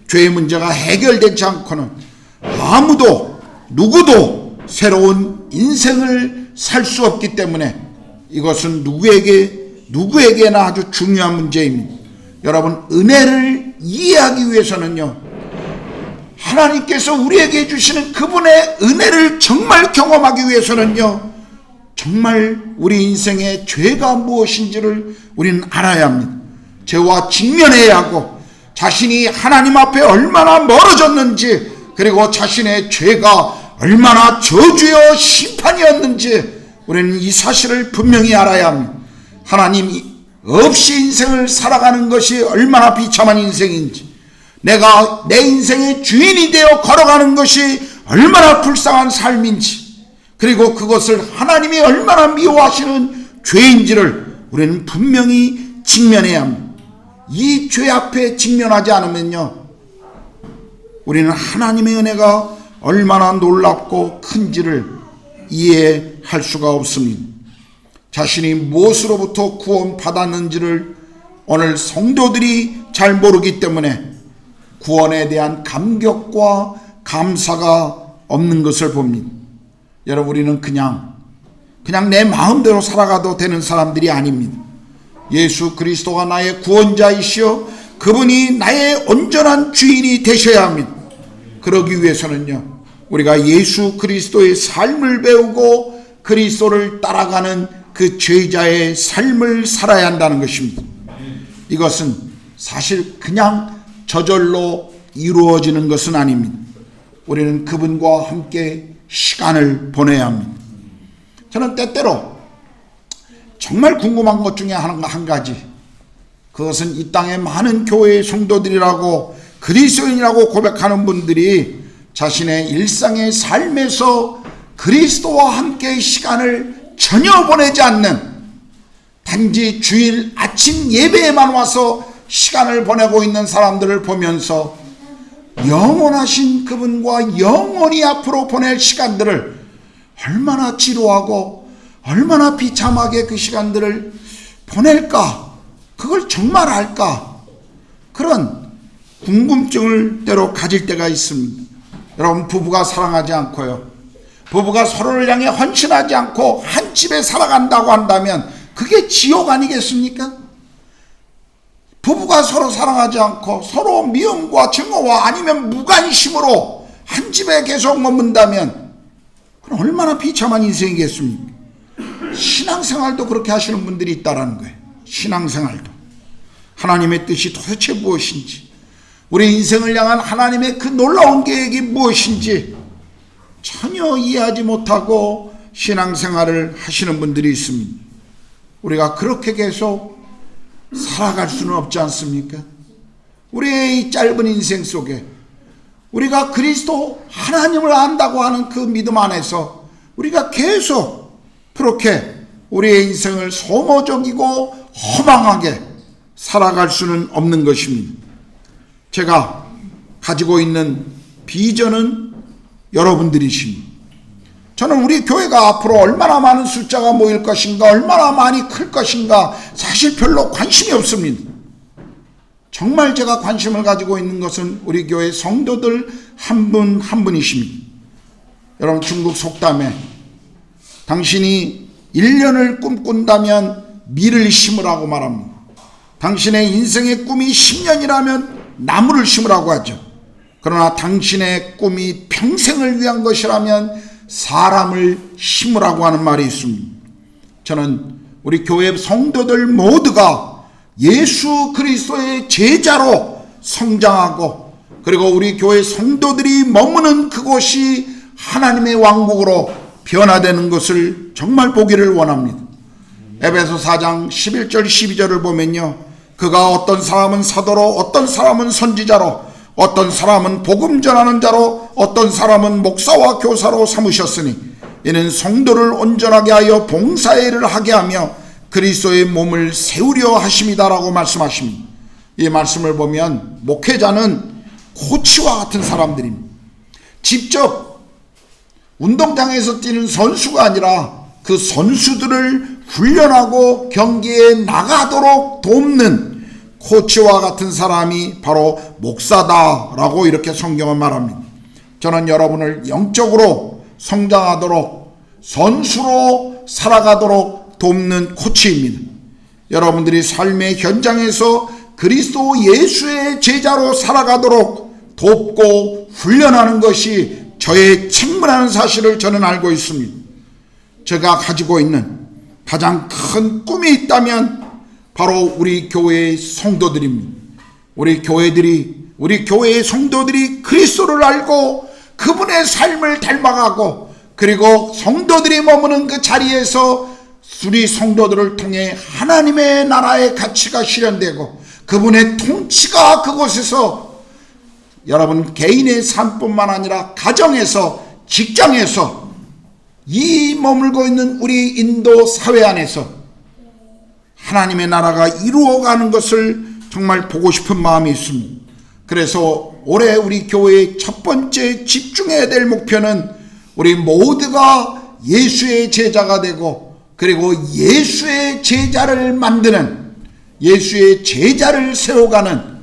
S4: 죄의 문제가 해결되지 않고는 아무도 누구도 새로운 인생을 살 수 없기 때문에 이것은 누구에게나 아주 중요한 문제입니다. 여러분, 은혜를 이해하기 위해서는요, 하나님께서 우리에게 주시는 그분의 은혜를 정말 경험하기 위해서는요, 정말 우리 인생의 죄가 무엇인지를 우리는 알아야 합니다. 죄와 직면해야 하고 자신이 하나님 앞에 얼마나 멀어졌는지, 그리고 자신의 죄가 얼마나 저주여 심판이었는지 우리는 이 사실을 분명히 알아야 합니다. 하나님 없이 인생을 살아가는 것이 얼마나 비참한 인생인지, 내가 내 인생의 주인이 되어 걸어가는 것이 얼마나 불쌍한 삶인지, 그리고 그것을 하나님이 얼마나 미워하시는 죄인지를 우리는 분명히 직면해야 합니다. 이 죄 앞에 직면하지 않으면요, 우리는 하나님의 은혜가 얼마나 놀랍고 큰지를 이해할 수가 없습니다. 자신이 무엇으로부터 구원받았는지를 오늘 성도들이 잘 모르기 때문에 구원에 대한 감격과 감사가 없는 것을 봅니다. 여러분, 우리는 그냥 내 마음대로 살아가도 되는 사람들이 아닙니다. 예수 그리스도가 나의 구원자이시여 그분이 나의 온전한 주인이 되셔야 합니다. 그러기 위해서는요, 우리가 예수 그리스도의 삶을 배우고 그리스도를 따라가는 그 제자의 삶을 살아야 한다는 것입니다. 이것은 사실 그냥 저절로 이루어지는 것은 아닙니다. 우리는 그분과 함께 시간을 보내야 합니다. 저는 때때로 정말 궁금한 것 중에 한 가지, 그것은 이 땅의 많은 교회의 성도들이라고 그리스도인이라고 고백하는 분들이 자신의 일상의 삶에서 그리스도와 함께 시간을 전혀 보내지 않는, 단지 주일 아침 예배에만 와서 시간을 보내고 있는 사람들을 보면서 영원하신 그분과 영원히 앞으로 보낼 시간들을 얼마나 지루하고 얼마나 비참하게 그 시간들을 보낼까, 그걸 정말 알까, 그런 궁금증을 때로 가질 때가 있습니다. 여러분, 부부가 사랑하지 않고요, 부부가 서로를 향해 헌신하지 않고 한 집에 살아간다고 한다면 그게 지옥 아니겠습니까? 부부가 서로 사랑하지 않고 서로 미움과 증오와 아니면 무관심으로 한 집에 계속 머문다면 그건 얼마나 비참한 인생이겠습니까? 신앙생활도 그렇게 하시는 분들이 있다라는 거예요. 신앙생활도. 하나님의 뜻이 도대체 무엇인지, 우리 인생을 향한 하나님의 그 놀라운 계획이 무엇인지 전혀 이해하지 못하고 신앙생활을 하시는 분들이 있습니다. 우리가 그렇게 계속 살아갈 수는 없지 않습니까? 우리의 이 짧은 인생 속에 우리가 그리스도 하나님을 안다고 하는 그 믿음 안에서 우리가 계속 그렇게 우리의 인생을 소모적이고 허망하게 살아갈 수는 없는 것입니다. 제가 가지고 있는 비전은 여러분들이십니다. 저는 우리 교회가 앞으로 얼마나 많은 숫자가 모일 것인가, 얼마나 많이 클 것인가 사실 별로 관심이 없습니다. 정말 제가 관심을 가지고 있는 것은 우리 교회 성도들 한 분 한 분이십니다. 여러분, 중국 속담에 당신이 1년을 꿈꾼다면 밀을 심으라고 말합니다. 당신의 인생의 꿈이 10년이라면 나무를 심으라고 하죠. 그러나 당신의 꿈이 평생을 위한 것이라면 사람을 심으라고 하는 말이 있습니다. 저는 우리 교회 성도들 모두가 예수 그리스도의 제자로 성장하고, 그리고 우리 교회 성도들이 머무는 그곳이 하나님의 왕국으로 변화되는 것을 정말 보기를 원합니다. 에베소 4장 11절 12절을 보면요, 그가 어떤 사람은 사도로, 어떤 사람은 선지자로, 어떤 사람은 복음 전하는 자로, 어떤 사람은 목사와 교사로 삼으셨으니 이는 성도를 온전하게 하여 봉사의 일을 하게 하며 그리스도의 몸을 세우려 하심이다라고 말씀하십니다. 이 말씀을 보면 목회자는 코치와 같은 사람들입니다. 직접 운동장에서 뛰는 선수가 아니라 그 선수들을 훈련하고 경기에 나가도록 돕는 코치와 같은 사람이 바로 목사다라고 이렇게 성경은 말합니다. 저는 여러분을 영적으로 성장하도록, 선수로 살아가도록 돕는 코치입니다. 여러분들이 삶의 현장에서 그리스도 예수의 제자로 살아가도록 돕고 훈련하는 것이 저의 책무라는 사실을 저는 알고 있습니다. 제가 가지고 있는 가장 큰 꿈이 있다면 바로 우리 교회의 성도들입니다. 우리 교회의 성도들이 그리스도를 알고 그분의 삶을 닮아가고, 그리고 성도들이 머무는 그 자리에서 우리 성도들을 통해 하나님의 나라의 가치가 실현되고 그분의 통치가 그곳에서 여러분 개인의 삶뿐만 아니라 가정에서, 직장에서, 이 머물고 있는 우리 인도 사회 안에서 하나님의 나라가 이루어가는 것을 정말 보고 싶은 마음이 있습니다. 그래서 올해 우리 교회의 첫 번째 집중해야 될 목표는 우리 모두가 예수의 제자가 되고 그리고 예수의 제자를 만드는, 예수의 제자를 세워가는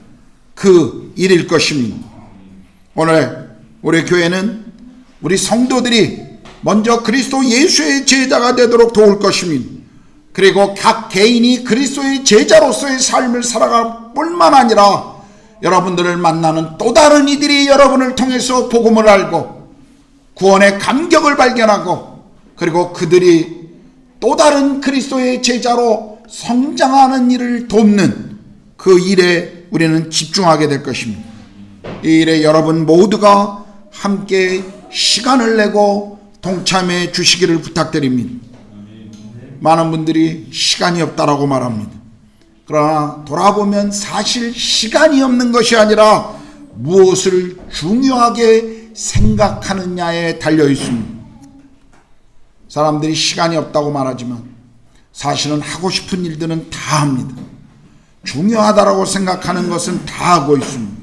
S4: 그 일일 것입니다. 오늘 우리 교회는 우리 성도들이 먼저 그리스도 예수의 제자가 되도록 도울 것입니다. 그리고 각 개인이 그리스도의 제자로서의 삶을 살아갈 뿐만 아니라 여러분들을 만나는 또 다른 이들이 여러분을 통해서 복음을 알고 구원의 감격을 발견하고 그리고 그들이 또 다른 그리스도의 제자로 성장하는 일을 돕는 그 일에 우리는 집중하게 될 것입니다. 이 일에 여러분 모두가 함께 시간을 내고 동참해 주시기를 부탁드립니다. 많은 분들이 시간이 없다라고 말합니다. 그러나 돌아보면 사실 시간이 없는 것이 아니라 무엇을 중요하게 생각하느냐에 달려 있습니다. 사람들이 시간이 없다고 말하지만 사실은 하고 싶은 일들은 다 합니다. 중요하다라고 생각하는 것은 다 하고 있습니다.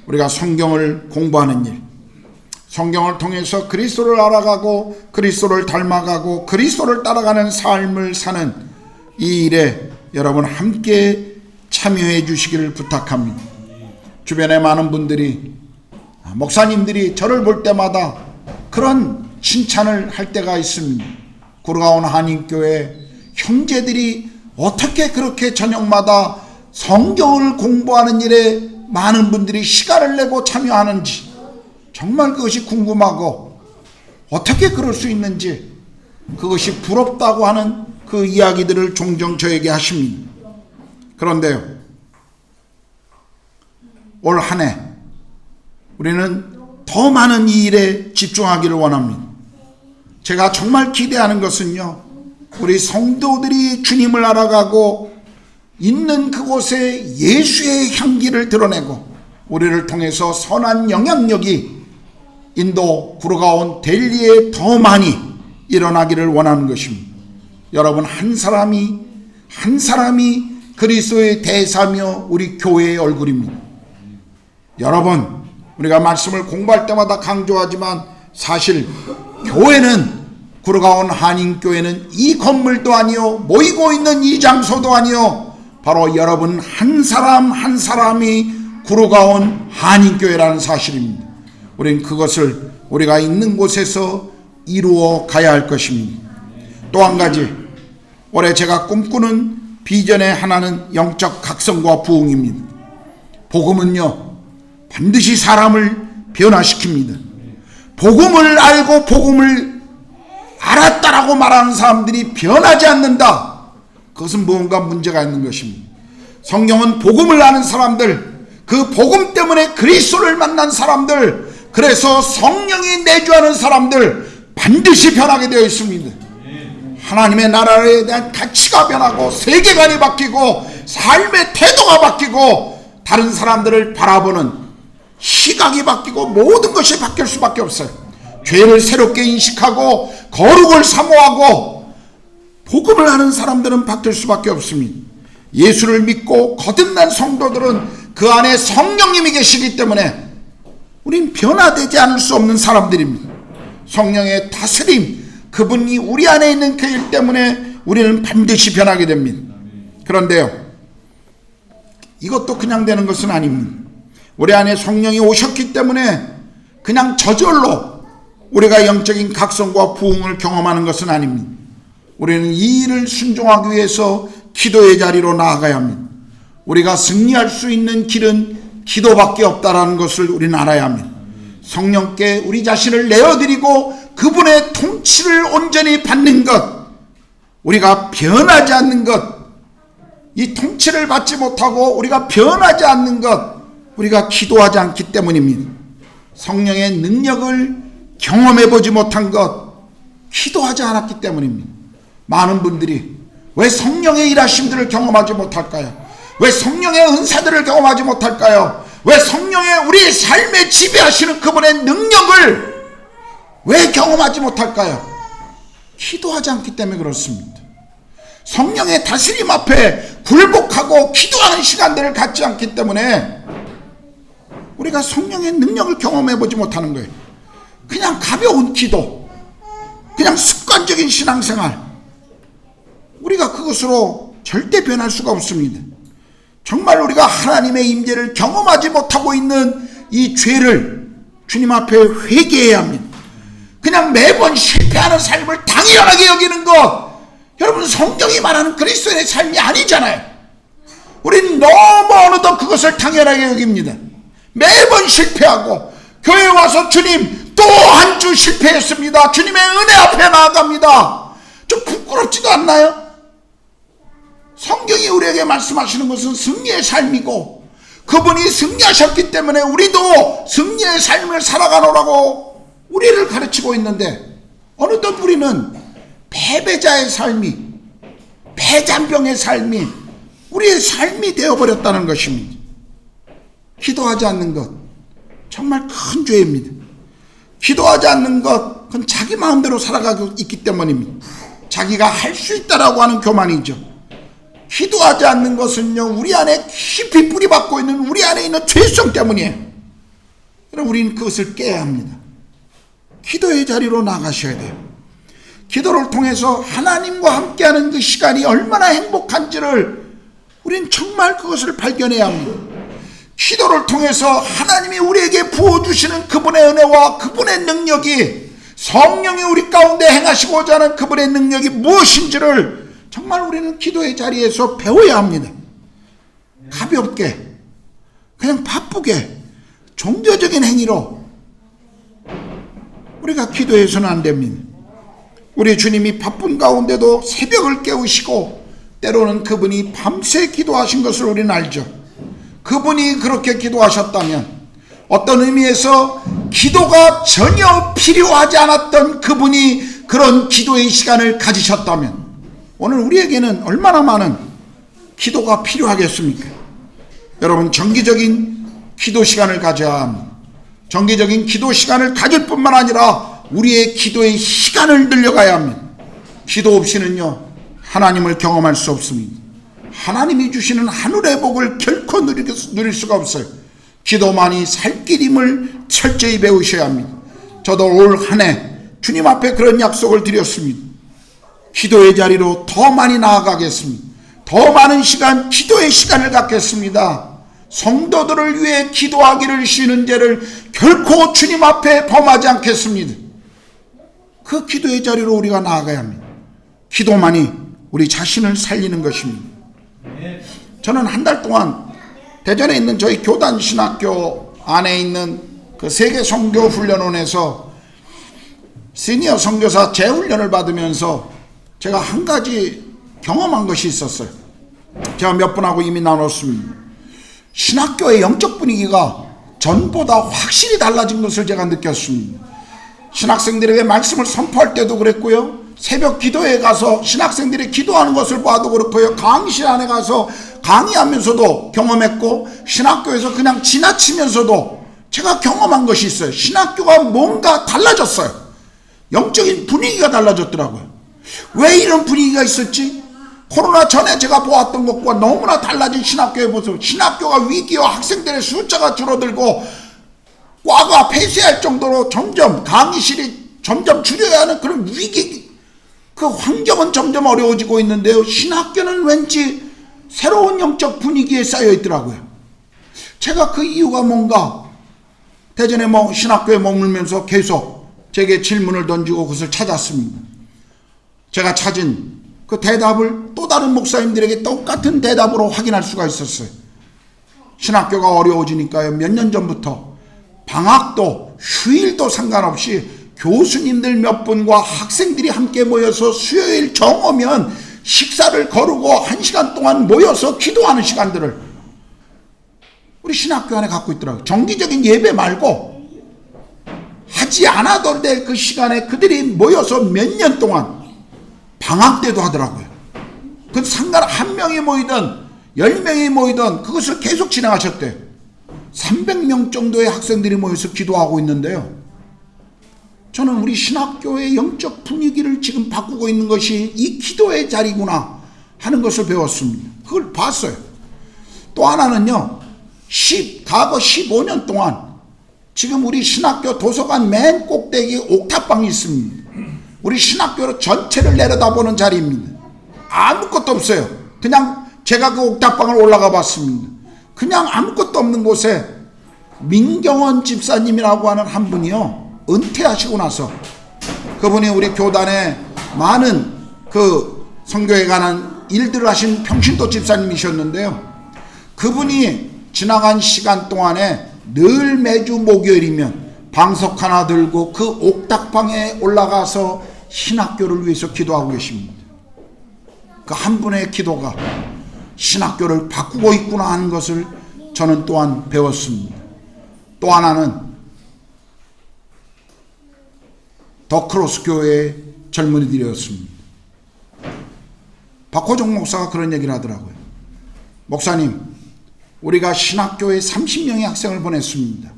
S4: 우리가 성경을 공부하는 일, 성경을 통해서 그리스도를 알아가고 그리스도를 닮아가고 그리스도를 따라가는 삶을 사는 이 일에 여러분 함께 참여해 주시기를 부탁합니다. 주변에 많은 분들이, 목사님들이 저를 볼 때마다 그런 칭찬을 할 때가 있습니다. 구르가온 한인교회 형제들이 어떻게 그렇게 저녁마다 성경을 공부하는 일에 많은 분들이 시간을 내고 참여하는지 정말 그것이 궁금하고 어떻게 그럴 수 있는지 그것이 부럽다고 하는 그 이야기들을 종종 저에게 하십니다. 그런데요, 올 한 해 우리는 더 많은 이 일에 집중하기를 원합니다. 제가 정말 기대하는 것은요, 우리 성도들이 주님을 알아가고 있는 그곳에 예수의 향기를 드러내고 우리를 통해서 선한 영향력이 인도 구르가온 델리에 더 많이 일어나기를 원하는 것입니다. 여러분 한 사람이 그리스도의 대사며 우리 교회의 얼굴입니다. 여러분, 우리가 말씀을 공부할 때마다 강조하지만 사실 교회는, 구르가온 한인교회는 이 건물도 아니요 모이고 있는 이 장소도 아니요 바로 여러분 한 사람 한 사람이 구르가온 한인교회라는 사실입니다. 우리는 그것을 우리가 있는 곳에서 이루어 가야 할 것입니다. 또 한 가지, 올해 제가 꿈꾸는 비전의 하나는 영적 각성과 부흥입니다. 복음은요 반드시 사람을 변화시킵니다. 복음을 알고 복음을 알았다라고 말하는 사람들이 변하지 않는다. 그것은 무언가 문제가 있는 것입니다. 성경은 복음을 아는 사람들, 그 복음 때문에 그리스도를 만난 사람들, 그래서 성령이 내주하는 사람들 반드시 변하게 되어 있습니다. 하나님의 나라에 대한 가치가 변하고 세계관이 바뀌고 삶의 태도가 바뀌고 다른 사람들을 바라보는 시각이 바뀌고 모든 것이 바뀔 수밖에 없어요. 죄를 새롭게 인식하고 거룩을 사모하고 복음을 하는 사람들은 바뀔 수밖에 없습니다. 예수를 믿고 거듭난 성도들은 그 안에 성령님이 계시기 때문에 우린 변화되지 않을 수 없는 사람들입니다. 성령의 다스림, 그분이 우리 안에 있는 그 일 때문에 우리는 반드시 변하게 됩니다. 그런데요, 이것도 그냥 되는 것은 아닙니다. 우리 안에 성령이 오셨기 때문에 그냥 저절로 우리가 영적인 각성과 부흥을 경험하는 것은 아닙니다. 우리는 이 일을 순종하기 위해서 기도의 자리로 나아가야 합니다. 우리가 승리할 수 있는 길은 기도밖에 없다라는 것을 우리는 알아야 합니다. 성령께 우리 자신을 내어드리고 그분의 통치를 온전히 받는 것, 우리가 변하지 않는 것, 이 통치를 받지 못하고 우리가 변하지 않는 것, 우리가 기도하지 않기 때문입니다. 성령의 능력을 경험해보지 못한 것, 기도하지 않았기 때문입니다. 많은 분들이 왜 성령의 일하심들을 경험하지 못할까요? 왜 성령의 은사들을 경험하지 못할까요? 왜 성령의 우리 삶에 지배하시는 그분의 능력을 왜 경험하지 못할까요? 기도하지 않기 때문에 그렇습니다. 성령의 다스림 앞에 굴복하고 기도하는 시간들을 갖지 않기 때문에 우리가 성령의 능력을 경험해보지 못하는 거예요. 그냥 가벼운 기도, 그냥 습관적인 신앙생활, 우리가 그것으로 절대 변할 수가 없습니다. 정말 우리가 하나님의 임재를 경험하지 못하고 있는 이 죄를 주님 앞에 회개해야 합니다. 그냥 매번 실패하는 삶을 당연하게 여기는 것, 여러분 성경이 말하는 그리스도인의 삶이 아니잖아요. 우리는 너무 어느덧 그것을 당연하게 여깁니다. 매번 실패하고 교회 와서 주님 또 한 주 실패했습니다, 주님의 은혜 앞에 나아갑니다. 좀 부끄럽지도 않나요? 성경이 우리에게 말씀하시는 것은 승리의 삶이고 그분이 승리하셨기 때문에 우리도 승리의 삶을 살아가노라고 우리를 가르치고 있는데, 어느덧 우리는 패배자의 삶이, 패잔병의 삶이 우리의 삶이 되어버렸다는 것입니다. 기도하지 않는 것 정말 큰 죄입니다. 기도하지 않는 것, 그건 자기 마음대로 살아가고 있기 때문입니다. 자기가 할 수 있다라고 하는 교만이죠. 기도하지 않는 것은요, 우리 안에 깊이 뿌리박고 있는 우리 안에 있는 죄성 때문이에요. 그럼 우리는 그것을 깨야 합니다. 기도의 자리로 나가셔야 돼요. 기도를 통해서 하나님과 함께하는 그 시간이 얼마나 행복한지를 우리는 정말 그것을 발견해야 합니다. 기도를 통해서 하나님이 우리에게 부어주시는 그분의 은혜와 그분의 능력이, 성령이 우리 가운데 행하시고자 하는 그분의 능력이 무엇인지를 정말 우리는 기도의 자리에서 배워야 합니다. 가볍게, 그냥 바쁘게, 종교적인 행위로 우리가 기도해서는 안 됩니다. 우리 주님이 바쁜 가운데도 새벽을 깨우시고 때로는 그분이 밤새 기도하신 것을 우리는 알죠. 그분이 그렇게 기도하셨다면, 어떤 의미에서 기도가 전혀 필요하지 않았던 그분이 그런 기도의 시간을 가지셨다면 오늘 우리에게는 얼마나 많은 기도가 필요하겠습니까? 여러분, 정기적인 기도 시간을 가져야 합니다. 정기적인 기도 시간을 가질 뿐만 아니라 우리의 기도의 시간을 늘려가야 합니다. 기도 없이는요, 하나님을 경험할 수 없습니다. 하나님이 주시는 하늘의 복을 결코 누릴 수가 없어요. 기도만이 살 길임을 철저히 배우셔야 합니다. 저도 올 한 해 주님 앞에 그런 약속을 드렸습니다. 기도의 자리로 더 많이 나아가겠습니다. 더 많은 시간, 기도의 시간을 갖겠습니다. 성도들을 위해 기도하기를 쉬는 죄를 결코 주님 앞에 범하지 않겠습니다. 그 기도의 자리로 우리가 나아가야 합니다. 기도만이 우리 자신을 살리는 것입니다. 저는 한 달 동안 대전에 있는 저희 교단 신학교 안에 있는 그 세계 선교 훈련원에서 시니어 선교사 재훈련을 받으면서 제가 한 가지 경험한 것이 있었어요. 제가 몇 분하고 이미 나눴습니다. 신학교의 영적 분위기가 전보다 확실히 달라진 것을 제가 느꼈습니다. 신학생들에게 말씀을 선포할 때도 그랬고요, 새벽 기도에 가서 신학생들이 기도하는 것을 봐도 그렇고요, 강의실 안에 가서 강의하면서도 경험했고, 신학교에서 그냥 지나치면서도 제가 경험한 것이 있어요. 신학교가 뭔가 달라졌어요. 영적인 분위기가 달라졌더라고요. 왜 이런 분위기가 있었지? 코로나 전에 제가 보았던 것과 너무나 달라진 신학교의 모습. 신학교가 위기와 학생들의 숫자가 줄어들고 과가 폐쇄할 정도로 점점 강의실이 점점 줄여야 하는 그런 위기, 그 환경은 점점 어려워지고 있는데요, 신학교는 왠지 새로운 영적 분위기에 쌓여 있더라고요. 제가 그 이유가 뭔가, 대전에 신학교에 머물면서 계속 제게 질문을 던지고 그것을 찾았습니다. 제가 찾은 그 대답을 또 다른 목사님들에게 똑같은 대답으로 확인할 수가 있었어요. 신학교가 어려워지니까요, 몇 년 전부터 방학도 휴일도 상관없이 교수님들 몇 분과 학생들이 함께 모여서 수요일 정오면 식사를 거르고 1시간 동안 모여서 기도하는 시간들을 우리 신학교 안에 갖고 있더라고요. 정기적인 예배 말고 하지 않아도 될 그 시간에 그들이 모여서 몇 년 동안 방학 때도 하더라고요. 그 상관, 1명이 모이든 10명이 모이든 그것을 계속 진행하셨대요. 300명 정도의 학생들이 모여서 기도하고 있는데요, 저는 우리 신학교의 영적 분위기를 지금 바꾸고 있는 것이 이 기도의 자리구나 하는 것을 배웠습니다. 그걸 봤어요. 또 하나는요, 과거 15년 동안 지금 우리 신학교 도서관 맨 꼭대기 옥탑방이 있습니다. 우리 신학교 전체를 내려다보는 자리입니다. 아무것도 없어요. 그냥 제가 그 옥탑방을 올라가 봤습니다. 그냥 아무것도 없는 곳에 민경원 집사님이라고 하는 한 분이요, 은퇴하시고 나서 그분이 우리 교단에 많은 그 선교에 관한 일들을 하신 평신도 집사님이셨는데요, 그분이 지나간 시간 동안에 늘 매주 목요일이면 방석 하나 들고 그 옥탑방에 올라가서 신학교를 위해서 기도하고 계십니다. 그 한 분의 기도가 신학교를 바꾸고 있구나 하는 것을 저는 또한 배웠습니다. 또 하나는 더 크로스 교회의 젊은이들이었습니다. 박호정 목사가 그런 얘기를 하더라고요. 목사님, 우리가 신학교에 30명의 학생을 보냈습니다.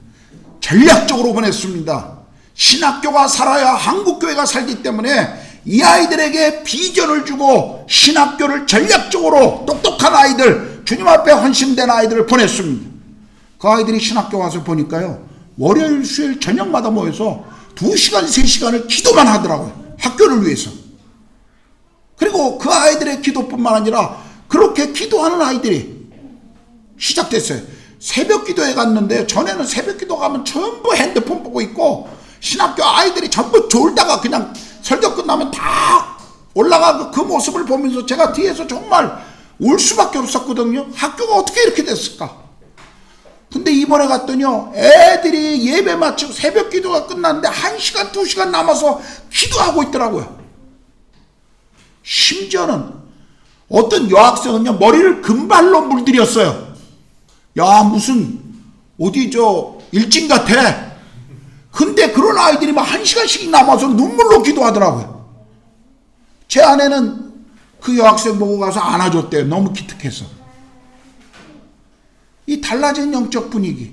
S4: 전략적으로 보냈습니다. 신학교가 살아야 한국교회가 살기 때문에 이 아이들에게 비전을 주고 신학교를 전략적으로 똑똑한 아이들, 주님 앞에 헌신된 아이들을 보냈습니다. 그 아이들이 신학교 와서 보니까요, 월요일 수요일 저녁마다 모여서 2시간 3시간을 기도만 하더라고요. 학교를 위해서. 그리고 그 아이들의 기도뿐만 아니라 그렇게 기도하는 아이들이 시작됐어요. 새벽 기도에 갔는데, 전에는 새벽 기도 가면 전부 핸드폰 보고 있고 신학교 아이들이 전부 졸다가 그냥 설교 끝나면 다 올라가고 그 모습을 보면서 제가 뒤에서 정말 울 수밖에 없었거든요. 학교가 어떻게 이렇게 됐을까? 근데 이번에 갔더니요, 애들이 예배 마치고 새벽 기도가 끝났는데 1시간 2시간 남아서 기도하고 있더라고요. 심지어는 어떤 여학생은요, 머리를 금발로 물들였어요. 야, 무슨 어디 일진 같아. 근데 그런 아이들이 막 1시간씩 남아서 눈물로 기도하더라고요. 제 아내는 그 여학생 보고 가서 안아줬대요. 너무 기특해서. 이 달라진 영적 분위기,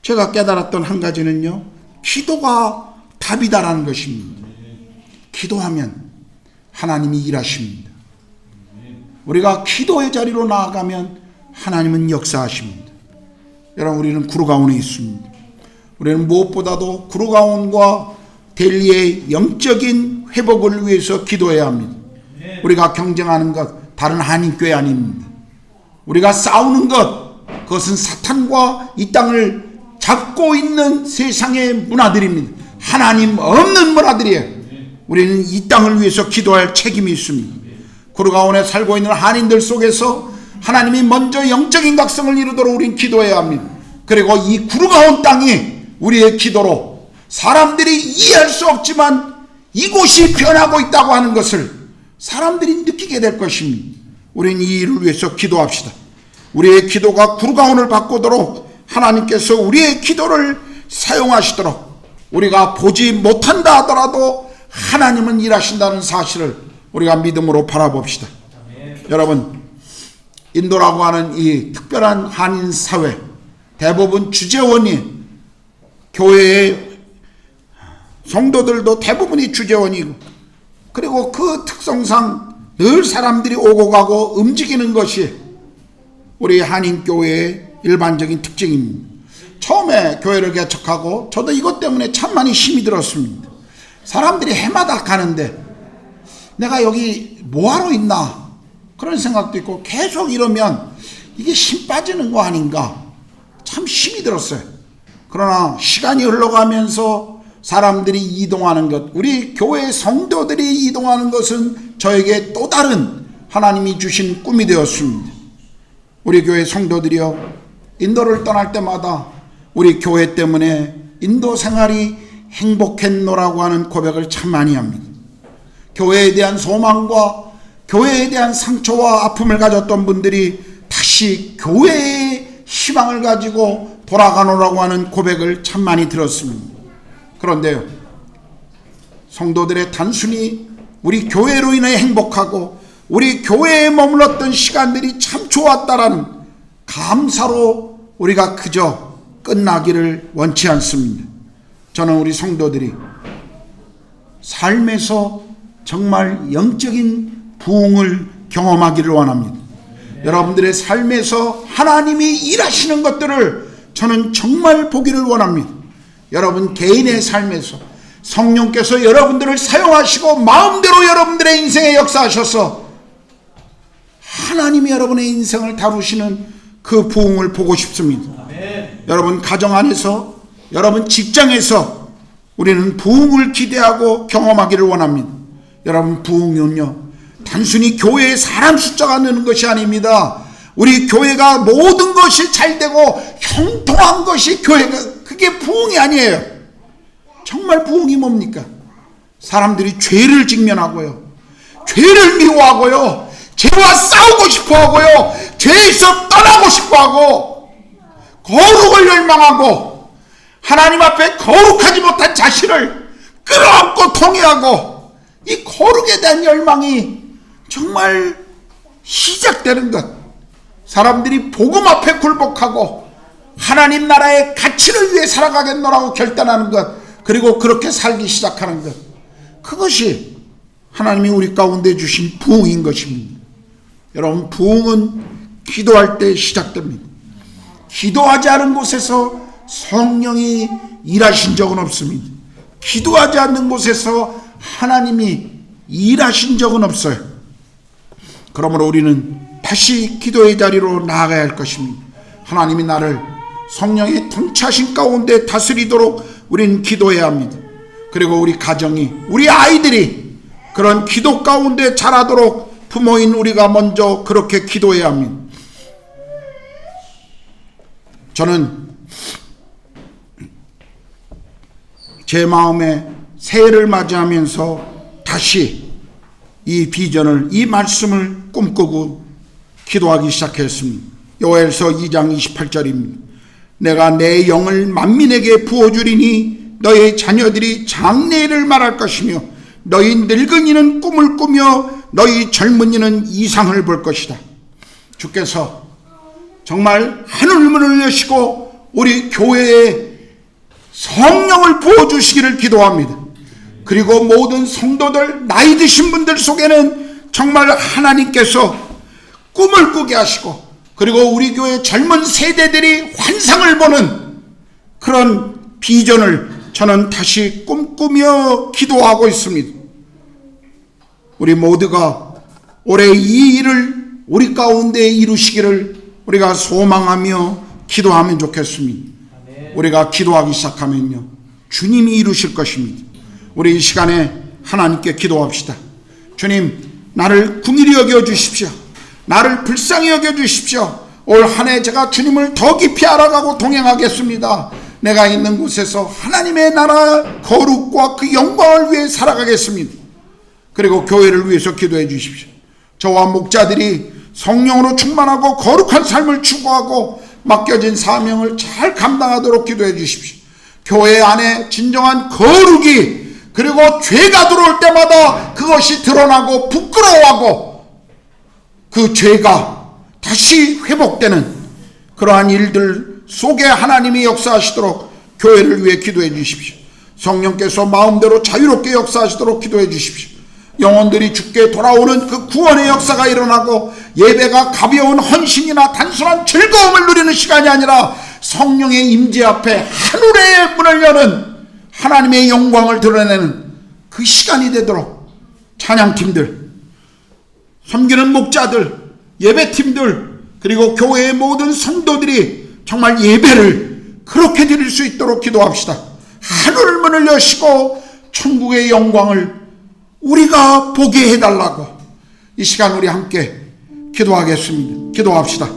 S4: 제가 깨달았던 한 가지는요, 기도가 답이다라는 것입니다. 기도하면 하나님이 일하십니다. 우리가 기도의 자리로 나아가면 하나님은 역사하십니다. 여러분, 우리는 구루가온에 있습니다. 우리는 무엇보다도 구루가온과 델리의 영적인 회복을 위해서 기도해야 합니다. 우리가 경쟁하는 것 다른 한인교회 아닙니다. 우리가 싸우는 것, 그것은 사탄과 이 땅을 잡고 있는 세상의 문화들입니다. 하나님 없는 문화들이에요. 우리는 이 땅을 위해서 기도할 책임이 있습니다. 구루가온에 살고 있는 한인들 속에서 하나님이 먼저 영적인 각성을 이루도록 우리는 기도해야 합니다. 그리고 이 구루가온 땅이 우리의 기도로 사람들이 이해할 수 없지만 이곳이 변하고 있다고 하는 것을 사람들이 느끼게 될 것입니다. 우리는 이 일을 위해서 기도합시다. 우리의 기도가 구루가온을 바꾸도록 하나님께서 우리의 기도를 사용하시도록, 우리가 보지 못한다 하더라도 하나님은 일하신다는 사실을 우리가 믿음으로 바라봅시다. 여러분, 인도라고 하는 이 특별한 한인 사회, 대부분 주재원이, 교회의 성도들도 대부분이 주재원이고, 그리고 그 특성상 늘 사람들이 오고 가고 움직이는 것이 우리 한인교회의 일반적인 특징입니다. 처음에 교회를 개척하고 저도 이것 때문에 참 많이 힘이 들었습니다. 사람들이 해마다 가는데 내가 여기 뭐하러 있나 그런 생각도 있고, 계속 이러면 이게 힘 빠지는 거 아닌가 참 힘이 들었어요. 그러나 시간이 흘러가면서 사람들이 이동하는 것, 우리 교회 성도들이 이동하는 것은 저에게 또 다른 하나님이 주신 꿈이 되었습니다. 우리 교회 성도들이요, 인도를 떠날 때마다 우리 교회 때문에 인도 생활이 행복했노라고 하는 고백을 참 많이 합니다. 교회에 대한 소망과 교회에 대한 상처와 아픔을 가졌던 분들이 다시 교회의 희망을 가지고 돌아가노라고 하는 고백을 참 많이 들었습니다. 그런데요, 성도들의 단순히 우리 교회로 인해 행복하고 우리 교회에 머물렀던 시간들이 참 좋았다라는 감사로 우리가 그저 끝나기를 원치 않습니다. 저는 우리 성도들이 삶에서 정말 영적인 부흥을 경험하기를 원합니다. 여러분들의 삶에서 하나님이 일하시는 것들을 저는 정말 보기를 원합니다. 여러분 개인의 삶에서 성령께서 여러분들을 사용하시고 마음대로 여러분들의 인생에 역사하셔서 하나님이 여러분의 인생을 다루시는 그 부흥을 보고 싶습니다. 여러분 가정 안에서, 여러분 직장에서 우리는 부흥을 기대하고 경험하기를 원합니다. 여러분 부흥은요 단순히 교회의 사람 숫자가 느는 것이 아닙니다. 우리 교회가 모든 것이 잘되고 형통한 것이 교회가, 그게 부흥이 아니에요. 정말 부흥이 뭡니까? 사람들이 죄를 직면하고요, 죄를 미워하고요, 죄와 싸우고 싶어하고요, 죄에서 떠나고 싶어하고, 거룩을 열망하고, 하나님 앞에 거룩하지 못한 자신을 끌어안고 통회하고, 이 거룩에 대한 열망이 정말 시작되는 것, 사람들이 복음 앞에 굴복하고 하나님 나라의 가치를 위해 살아가겠노라고 결단하는 것, 그리고 그렇게 살기 시작하는 것, 그것이 하나님이 우리 가운데 주신 부흥인 것입니다. 여러분 부흥은 기도할 때 시작됩니다. 기도하지 않은 곳에서 성령이 일하신 적은 없습니다. 기도하지 않는 곳에서 하나님이 일하신 적은 없어요. 그러므로 우리는 다시 기도의 자리로 나아가야 할 것입니다. 하나님이 나를 성령의 통치하신 가운데 다스리도록 우리는 기도해야 합니다. 그리고 우리 가정이, 우리 아이들이 그런 기도 가운데 자라도록 부모인 우리가 먼저 그렇게 기도해야 합니다. 저는 제 마음에 새해를 맞이하면서 다시 이 비전을, 이 말씀을 꿈꾸고 기도하기 시작했습니다. 요엘서 2장 28절입니다. 내가 내 영을 만민에게 부어주리니 너희 자녀들이 장래를 말할 것이며 너희 늙은이는 꿈을 꾸며 너희 젊은이는 이상을 볼 것이다. 주께서 정말 하늘문을 여시고 우리 교회에 성령을 부어주시기를 기도합니다. 그리고 모든 성도들, 나이 드신 분들 속에는 정말 하나님께서 꿈을 꾸게 하시고, 그리고 우리 교회 젊은 세대들이 환상을 보는 그런 비전을 저는 다시 꿈꾸며 기도하고 있습니다. 우리 모두가 올해 이 일을 우리 가운데 이루시기를 우리가 소망하며 기도하면 좋겠습니다. 우리가 기도하기 시작하면요 주님이 이루실 것입니다. 우리 이 시간에 하나님께 기도합시다. 주님, 나를 긍휼히 여겨주십시오. 나를 불쌍히 여겨주십시오. 올 한 해 제가 주님을 더 깊이 알아가고 동행하겠습니다. 내가 있는 곳에서 하나님의 나라 거룩과 그 영광을 위해 살아가겠습니다. 그리고 교회를 위해서 기도해 주십시오. 저와 목자들이 성령으로 충만하고 거룩한 삶을 추구하고 맡겨진 사명을 잘 감당하도록 기도해 주십시오. 교회 안에 진정한 거룩이, 그리고 죄가 들어올 때마다 그것이 드러나고 부끄러워하고 그 죄가 다시 회복되는 그러한 일들 속에 하나님이 역사하시도록 교회를 위해 기도해 주십시오. 성령께서 마음대로 자유롭게 역사하시도록 기도해 주십시오. 영혼들이 주께 돌아오는 그 구원의 역사가 일어나고 예배가 가벼운 헌신이나 단순한 즐거움을 누리는 시간이 아니라 성령의 임재 앞에 하늘의 문을 여는 하나님의 영광을 드러내는 그 시간이 되도록 찬양팀들, 섬기는 목자들, 예배팀들, 그리고 교회의 모든 성도들이 정말 예배를 그렇게 드릴 수 있도록 기도합시다. 하늘 문을 여시고 천국의 영광을 우리가 보게 해달라고 이 시간 우리 함께 기도하겠습니다. 기도합시다.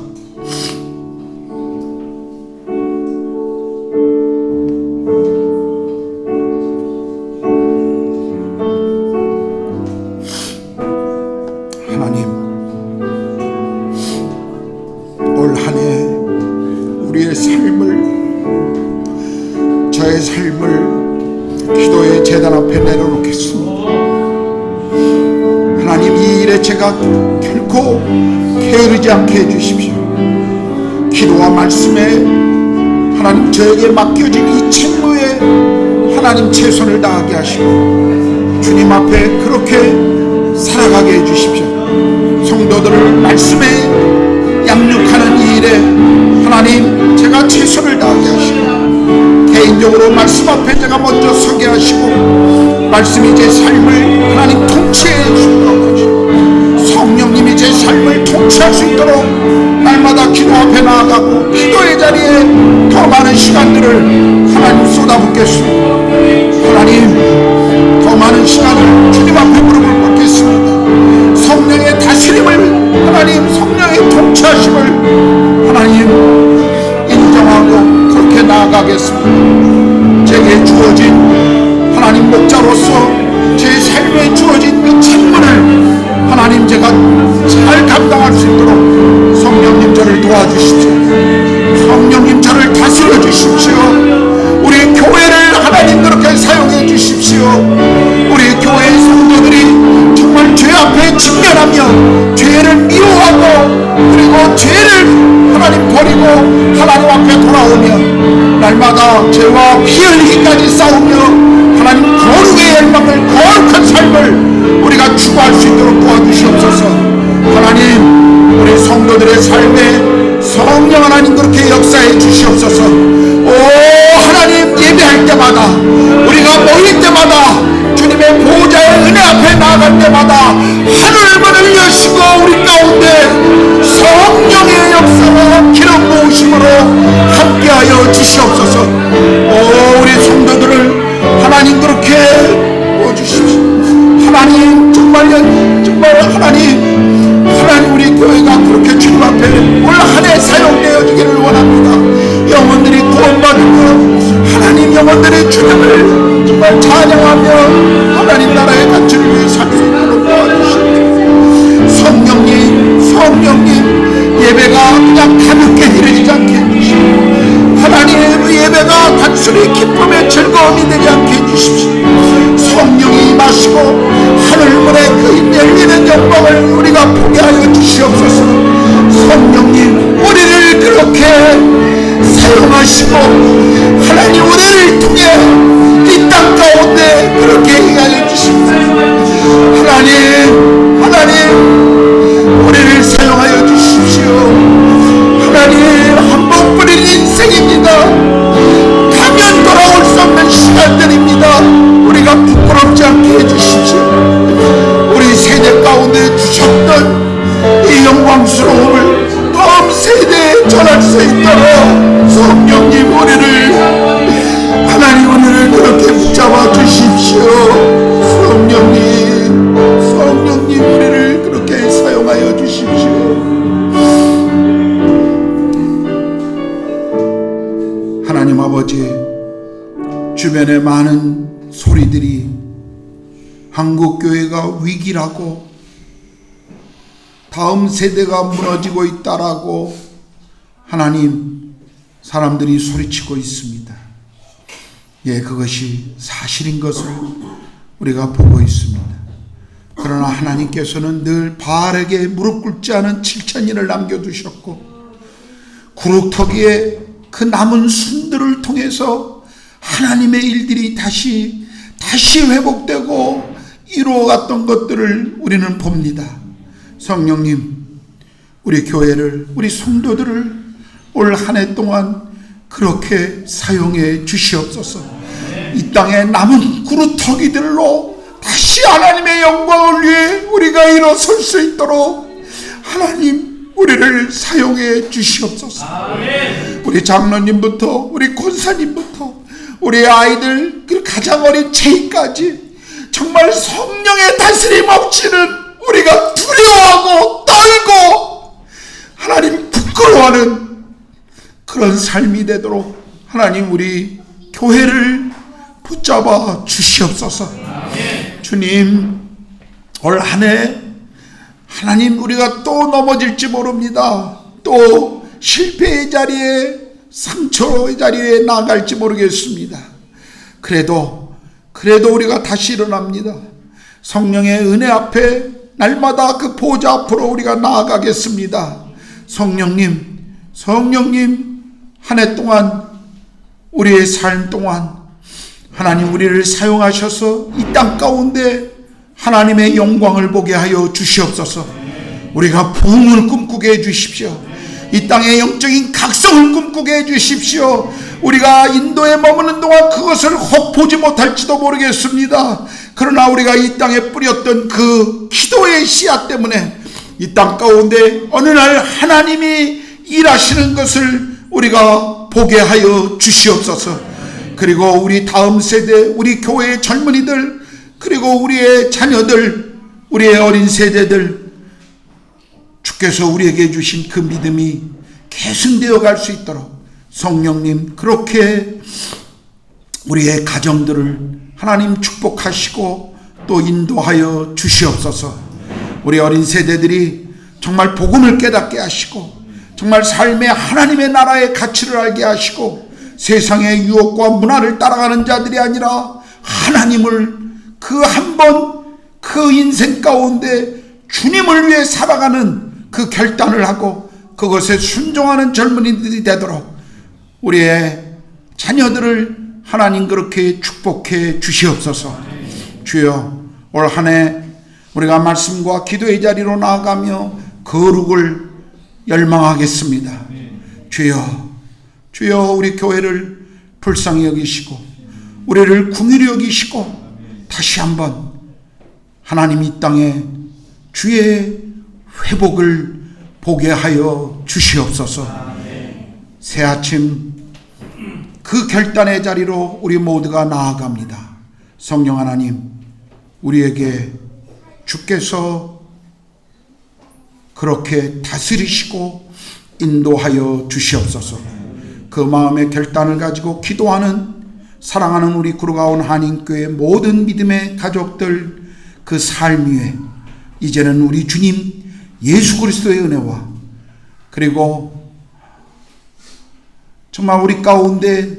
S4: 하나님, 올 한 해 우리의 삶을, 저의 삶을 기도의 제단 앞에 내려놓겠습니다. 하나님, 이 일에 제가 결코 게으르지 않게 해주십시오. 기도와 말씀에 하나님 저에게 맡겨진 이 책무에 하나님 최선을 다하게 하시고 주님 앞에 그렇게 살아가게 해주십시오. 성도들을 말씀에 양육하는 이 일에 하나님 제가 최선을 다하게 하시고 개인적으로 말씀 앞에 제가 먼저 서게 하시고 말씀이 제 삶을 하나님 통치해 주시도록 하시고 성령님이 제 삶을 통치할 수 있도록 날마다 기도 앞에 나아가고 기도의 자리에 더 많은 시간들을 하나님 쏟아붓겠습니다. 하나님 더 많은 시간을 주님 앞에 무릎을 꿇겠습니다. 성령의 다스림을 하나님 성령의 통치하심을 하나님 인정하고 그렇게 나아가겠습니다. 제게 주어진 하나님 목자로서 제 삶에 주어진 그 책무를 하나님 제가 잘 감당할 수 있도록 성령님 저를 도와주십시오. 성령님 저를 다스려 주십시오. 우리 교회를 하나님 그렇게 사용해 주십시오. 우리 교회 성도들이 정말 죄 앞에 직면하며 죄를 미워하고 그리고 죄를 하나님 버리고 하나님 앞에 돌아오며 날마다 죄와 피 흘리기까지 싸우며 하나님 거룩의 열망을 거룩한 삶을 우리가 추구할 수 있도록 도와주시옵소서. 하나님 우리 성도들의 삶에 성령 하나님 그렇게 역사해 주시옵소서. 오 하나님 예배할 때마다 우리가 모일 때마다 주님의 보호자의 은혜 앞에 나아갈 때마다 하늘문을 여시고 우리 가운데 성령의 역사와 기름 부으심으로 함께하여 주시옵소서. 오 우리 성도들을 하나님 그렇게 보여주십시오. 하나님 정말 하나님 우리 교회가 그렇게 주님 앞에 올 한 해 사용되어지기를 원합니다. 영혼들이 구원받고 하나님 영혼들의 주님을 정말 찬양하며 하나님 나라의 가치를 위해 살 수 있도록 도와주십시오. 성령님 예배가 그냥 가볍게 이루어지지 않게 해주십시오. 하나님 예배가 단순히 기쁨의 즐거움이 되지 않게 해주십시오. 성령이 임하시고 하늘문에 그 열리는 영광을 우리가 보게 하여 주시옵소서. 성령님 우리를 그렇게 사용하시고 하나님 우리를 통해 이 땅 가운데 그렇게 행하여 주십시오. 하나님 우리를 사용하여 주십시오. 하나님 한 번뿐인 인생입니다. 가면 돌아올 수 없는 시간들입니다. 우리가 부끄럽지 않게 해주십시오. 우리 세대 가운데 주셨던 이 영광스러움을 다음 세대에 전할 수 있도록 성령님 우리를 그렇게 붙잡아 주십시오. 성령님 우리를 그렇게 사용하여 주십시오. 하나님 아버지 주변에 많은 소리들이 한국교회가 위기라고 다음 세대가 무너지고 있다라고 하나님 사람들이 소리치고 있습니다. 예, 그것이 사실인 것을 우리가 보고 있습니다. 그러나 하나님께서는 늘 바알에게 무릎 꿇지 않은 7,000인을 남겨두셨고 구룩터기에 그 남은 순들을 통해서 하나님의 일들이 다시 회복되고 이루어갔던 것들을 우리는 봅니다. 성령님 우리 교회를 우리 성도들을 올 한 해 동안 그렇게 사용해 주시옵소서. 이 땅에 남은 구루터기들로 다시 하나님의 영광을 위해 우리가 일어설 수 있도록 하나님 우리를 사용해 주시옵소서. 우리 장로님부터 우리 권사님부터 우리 아이들 그 가장 어린 제이까지 정말 성령의 다스림 없이는 우리가 두려워하고 떨고 하나님 부끄러워하는 그런 삶이 되도록 하나님 우리 교회를 붙잡아 주시옵소서. 주님 올 한 해 하나님 우리가 또 넘어질지 모릅니다. 또 실패의 자리에 상처의 자리에 나갈지 모르겠습니다. 그래도 우리가 다시 일어납니다. 성령의 은혜 앞에 날마다 그 보좌 앞으로 우리가 나아가겠습니다. 성령님 한 해 동안 우리의 삶 동안 하나님 우리를 사용하셔서 이 땅 가운데 하나님의 영광을 보게 하여 주시옵소서. 우리가 부흥을 꿈꾸게 해주십시오. 이 땅의 영적인 각성을 꿈꾸게 해주십시오. 우리가 인도에 머무는 동안 그것을 혹 보지 못할지도 모르겠습니다. 그러나 우리가 이 땅에 뿌렸던 그 기도의 씨앗 때문에 이 땅 가운데 어느 날 하나님이 일하시는 것을 우리가 보게 하여 주시옵소서. 그리고 우리 다음 세대, 우리 교회의 젊은이들, 그리고 우리의 자녀들, 우리의 어린 세대들, 주께서 우리에게 주신 그 믿음이 계승되어 갈 수 있도록 성령님 그렇게 우리의 가정들을 하나님 축복하시고 또 인도하여 주시옵소서. 우리 어린 세대들이 정말 복음을 깨닫게 하시고 정말 삶의 하나님의 나라의 가치를 알게 하시고 세상의 유혹과 문화를 따라가는 자들이 아니라 하나님을 그 한 번 그 인생 가운데 주님을 위해 살아가는 그 결단을 하고 그것에 순종하는 젊은이들이 되도록 우리의 자녀들을 하나님 그렇게 축복해 주시옵소서. 주여, 올 한 해 우리가 말씀과 기도의 자리로 나아가며 거룩을 열망하겠습니다. 주여, 주여, 우리 교회를 불쌍히 여기시고 우리를 긍휼히 여기시고 다시 한번 하나님 이 땅에 주의 회복을 보게 하여 주시옵소서. 새 아침 그 결단의 자리로 우리 모두가 나아갑니다. 성령 하나님, 우리에게 주께서 그렇게 다스리시고 인도하여 주시옵소서. 그 마음의 결단을 가지고 기도하는 사랑하는 우리 구로가온 한인교회 모든 믿음의 가족들 그 삶 위에 이제는 우리 주님 예수 그리스도의 은혜와 그리고 정말 우리 가운데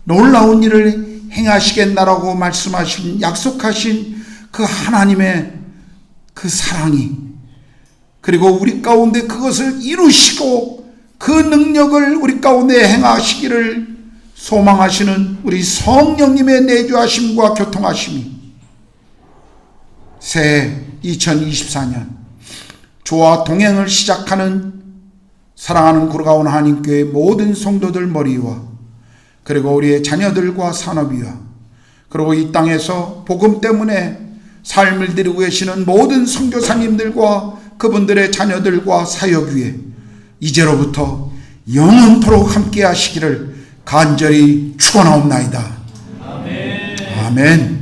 S4: 놀라운 일을 행하시겠나라고 말씀하신 약속하신 그 하나님의 그 사랑이 그리고 우리 가운데 그것을 이루시고 그 능력을 우리 가운데 행하시기를 소망하시는 우리 성령님의 내주하심과 교통하심이 새해 2024년 주와 동행을 시작하는 사랑하는 구로가온 한인교회 모든 성도들 머리와 그리고 우리의 자녀들과 산업위와 그리고 이 땅에서 복음 때문에 삶을 드리고 계시는 모든 선교사님들과 그분들의 자녀들과 사역 위에 이제로부터 영원토록 함께 하시기를 간절히 축원하옵나이다. 아멘. 아멘.